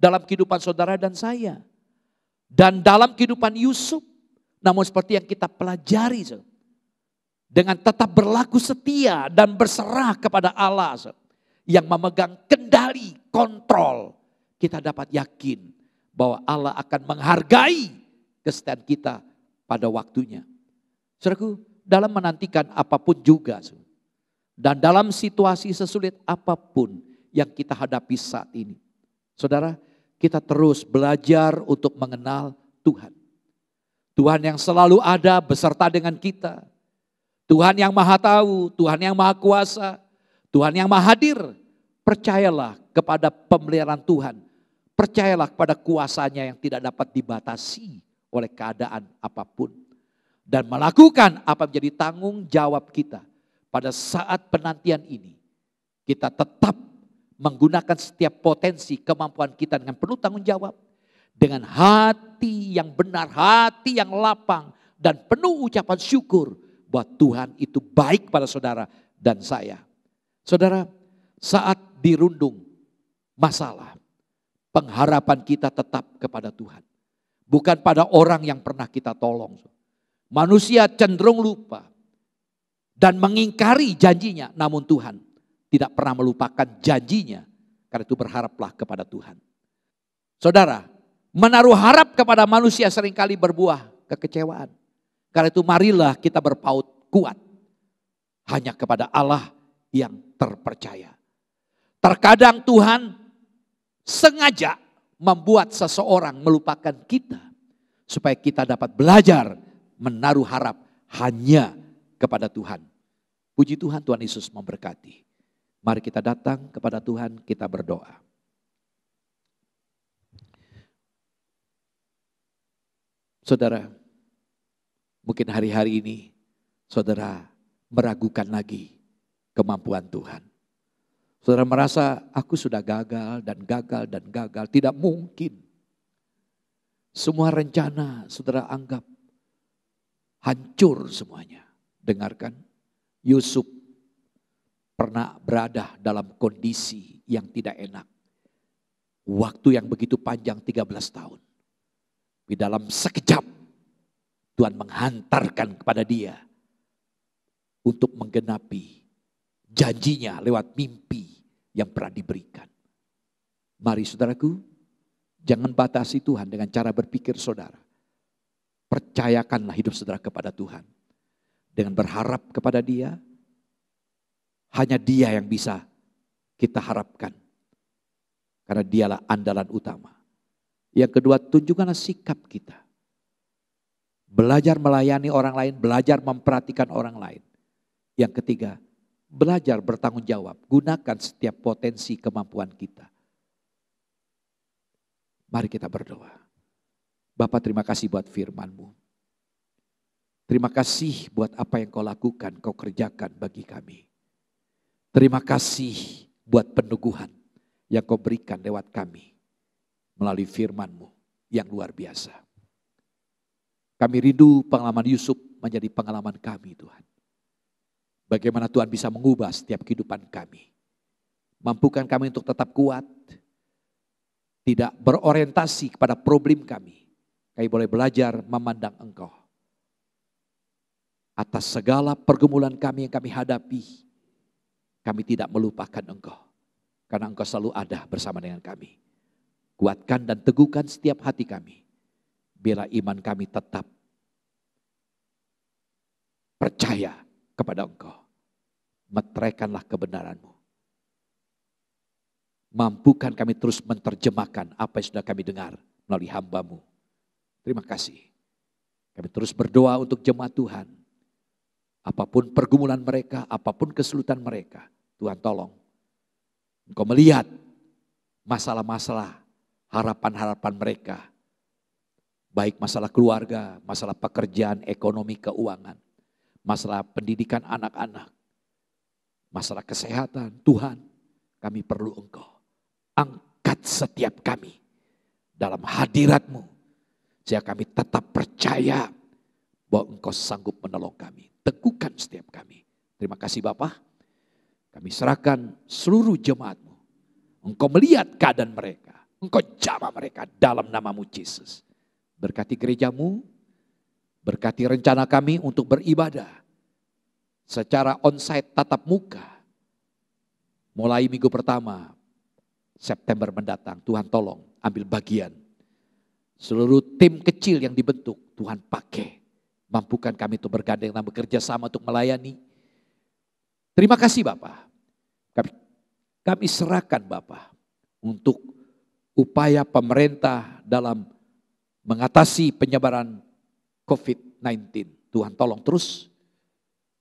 dalam kehidupan saudara dan saya. Dan dalam kehidupan Yusuf. Namun seperti yang kita pelajari, dengan tetap berlaku setia dan berserah kepada Allah yang memegang kendali, kontrol, kita dapat yakin bahwa Allah akan menghargai kesetiaan kita pada waktunya. Saudaraku, dalam menantikan apapun juga, dan dalam situasi sesulit apapun yang kita hadapi saat ini, saudara, kita terus belajar untuk mengenal Tuhan. Tuhan yang selalu ada beserta dengan kita. Tuhan yang maha tahu, Tuhan yang maha kuasa, Tuhan yang maha hadir. Percayalah kepada pemeliharaan Tuhan. Percayalah kepada kuasanya yang tidak dapat dibatasi oleh keadaan apapun. Dan melakukan apa menjadi tanggung jawab kita pada saat penantian ini. Kita tetap menggunakan setiap potensi kemampuan kita dengan penuh tanggung jawab. Dengan hati yang benar, hati yang lapang dan penuh ucapan syukur bahwa Tuhan itu baik pada saudara dan saya. Saudara, saat dirundung masalah, pengharapan kita tetap kepada Tuhan. Bukan pada orang yang pernah kita tolong. Manusia cenderung lupa dan mengingkari janjinya, namun Tuhan tidak pernah melupakan janjinya. Karena itu berharaplah kepada Tuhan. Saudara, menaruh harap kepada manusia seringkali berbuah kekecewaan. Karena itu marilah kita berpaut kuat hanya kepada Allah yang terpercaya. Terkadang Tuhan sengaja membuat seseorang melupakan kita supaya kita dapat belajar menaruh harap hanya kepada Tuhan. Puji Tuhan, Tuhan Yesus memberkati. Mari kita datang kepada Tuhan, kita berdoa. Saudara, mungkin hari-hari ini saudara meragukan lagi kemampuan Tuhan. Saudara merasa aku sudah gagal dan gagal dan gagal. Tidak mungkin. Semua rencana saudara anggap hancur semuanya. Dengarkan, Yusuf pernah berada dalam kondisi yang tidak enak. Waktu yang begitu panjang 13 tahun. Di dalam sekejap Tuhan menghantarkan kepada dia untuk menggenapi janjinya lewat mimpi yang pernah diberikan. Mari saudaraku, jangan batasi Tuhan dengan cara berpikir saudara. Percayakanlah hidup saudara kepada Tuhan. Dengan berharap kepada Dia, hanya Dia yang bisa kita harapkan. Karena Dialah andalan utama. Yang kedua, tunjukkanlah sikap kita. Belajar melayani orang lain, belajar memperhatikan orang lain. Yang ketiga, belajar bertanggung jawab. Gunakan setiap potensi kemampuan kita. Mari kita berdoa. Bapa, terima kasih buat firman-Mu. Terima kasih buat apa yang Kau lakukan, Kau kerjakan bagi kami. Terima kasih buat peneguhan yang Kau berikan lewat kami. Melalui firman-Mu yang luar biasa. Kami rindu pengalaman Yusuf menjadi pengalaman kami Tuhan. Bagaimana Tuhan bisa mengubah setiap kehidupan kami. Mampukan kami untuk tetap kuat. Tidak berorientasi kepada problem kami. Kami boleh belajar memandang Engkau. Atas segala pergumulan kami yang kami hadapi. Kami tidak melupakan Engkau. Karena Engkau selalu ada bersama dengan kami. Kuatkan dan teguhkan setiap hati kami. Biarlah iman kami tetap percaya kepada Engkau. Meteraikanlah kebenaran-Mu. Mampukan kami terus menerjemahkan apa yang sudah kami dengar melalui hamba-Mu. Terima kasih. Kami terus berdoa untuk jemaat Tuhan. Apapun pergumulan mereka, apapun kesulitan mereka, Tuhan tolong. Engkau melihat masalah-masalah, harapan-harapan mereka. Baik masalah keluarga, masalah pekerjaan, ekonomi, keuangan. Masalah pendidikan anak-anak. Masalah kesehatan, Tuhan kami perlu Engkau. Angkat setiap kami dalam hadirat-Mu. Sehingga kami tetap percaya bahwa Engkau sanggup menolong kami. Teguhkan setiap kami. Terima kasih Bapa. Kami serahkan seluruh jemaat-Mu. Engkau melihat keadaan mereka. Engkau jamah mereka dalam nama-Mu Yesus. Berkati gereja-Mu. Berkati rencana kami untuk beribadah. Secara onsite tatap muka. Mulai minggu pertama September mendatang. Tuhan tolong ambil bagian. Seluruh tim kecil yang dibentuk Tuhan pakai. Mampukan kami untuk bergandeng dan bekerja sama untuk melayani. Terima kasih Bapak. Kami serahkan Bapak untuk upaya pemerintah dalam mengatasi penyebaran COVID-19. Tuhan tolong terus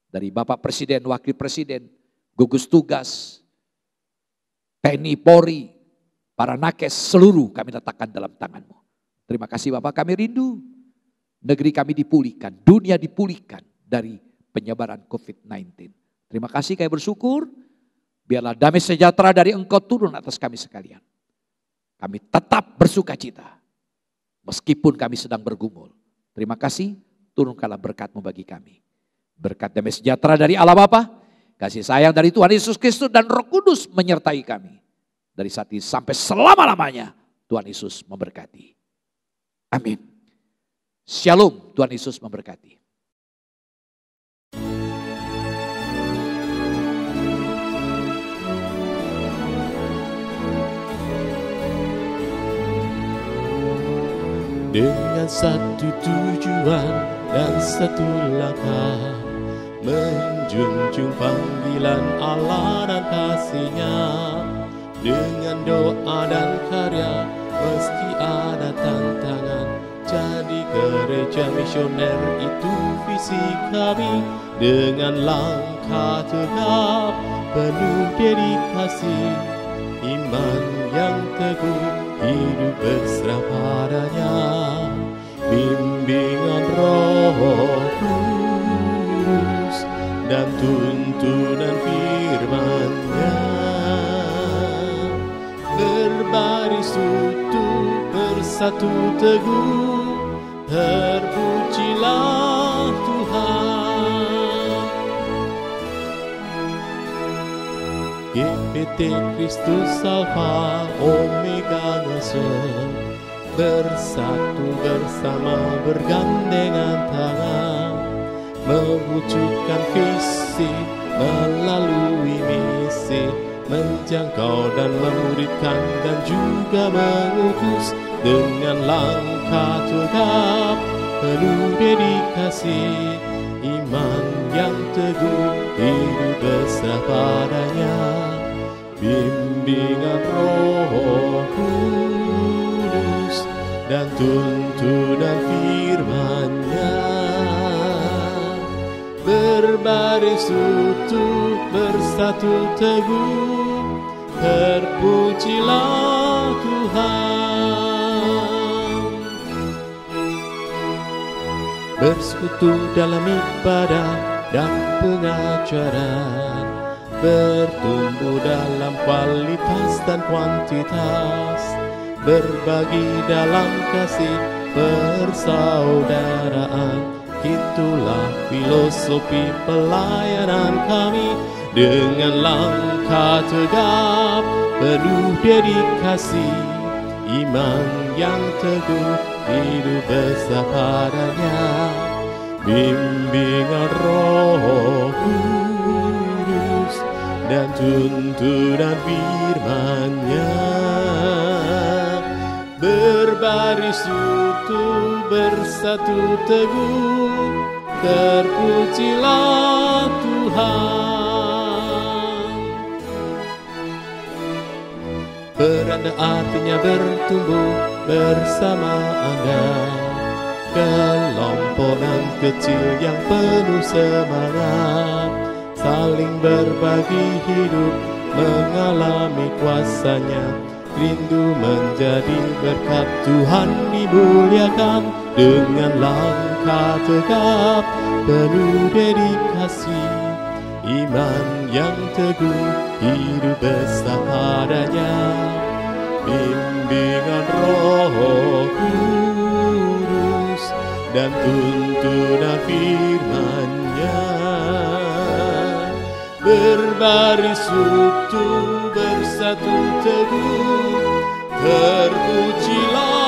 dari Bapak Presiden, Wakil Presiden, gugus tugas, TNI, Polri, para nakes seluruh kami letakkan dalam tangan-Mu. Terima kasih Bapak, kami rindu negeri kami dipulihkan, dunia dipulihkan dari penyebaran COVID-19. Terima kasih, kami bersyukur. Biarlah damai sejahtera dari Engkau turun atas kami sekalian. Kami tetap bersuka cita. Meskipun kami sedang bergumul. Terima kasih, turunkanlah berkat-Mu bagi kami. Berkat damai sejahtera dari Allah Bapa, kasih sayang dari Tuhan Yesus Kristus dan Roh Kudus menyertai kami. Dari saat ini sampai selama-lamanya Tuhan Yesus memberkati. Amin. Shalom, Tuhan Yesus memberkati. Dengan satu tujuan dan satu langkah, menjunjung panggilan Allah dan kasih-Nya. Dengan doa dan karya meski ada tantangan, jadi gereja misioner itu visi kami. Dengan langkah tegap penuh dedikasi, iman yang teguh, hidup berserah padanya. Bimbingan Roh Kudus dan tuntunan firman-Nya, berbaris utuh, bersatu teguh, terpujilah Tuhan. GPT Kristus Alfa Omega ngesel, bersatu bersama bergandengan tangan, mewujudkan visi melalui misi, menjangkau dan memuridkan dan juga mengutus dengan langkah tegap, penuh dedikasi, iman yang teguh, hidup besar padanya, bimbingan Roh Kudus dan tuntunan firman-Nya, berbaris utuh bersatu teguh, terpujilah Tuhan. Bersekutu dalam ibadah dan pengajaran, bertumbuh dalam kualitas dan kuantitas, berbagi dalam kasih persaudaraan. Itulah filosofi pelayanan kami, dengan langkah tegap, penuh dedikasi, iman yang teguh, hidup besar padanya, bimbingan Roh Kudus dan tuntunan firman-Nya, berbaris utuh bersatu teguh, terpujilah Tuhan. Beranda artinya bertumbuh bersama Anda, kelompokan kecil yang penuh semangat, saling berbagi hidup, mengalami kuasa-Nya, rindu menjadi berkat Tuhan dimuliakan, dengan langkah tegap, penuh dedikasi, iman yang teguh, hidup besar padanya, bimbingan Roh Kudus dan tuntunan firman-Nya, berbaris utuh bersatu teguh, terpujilah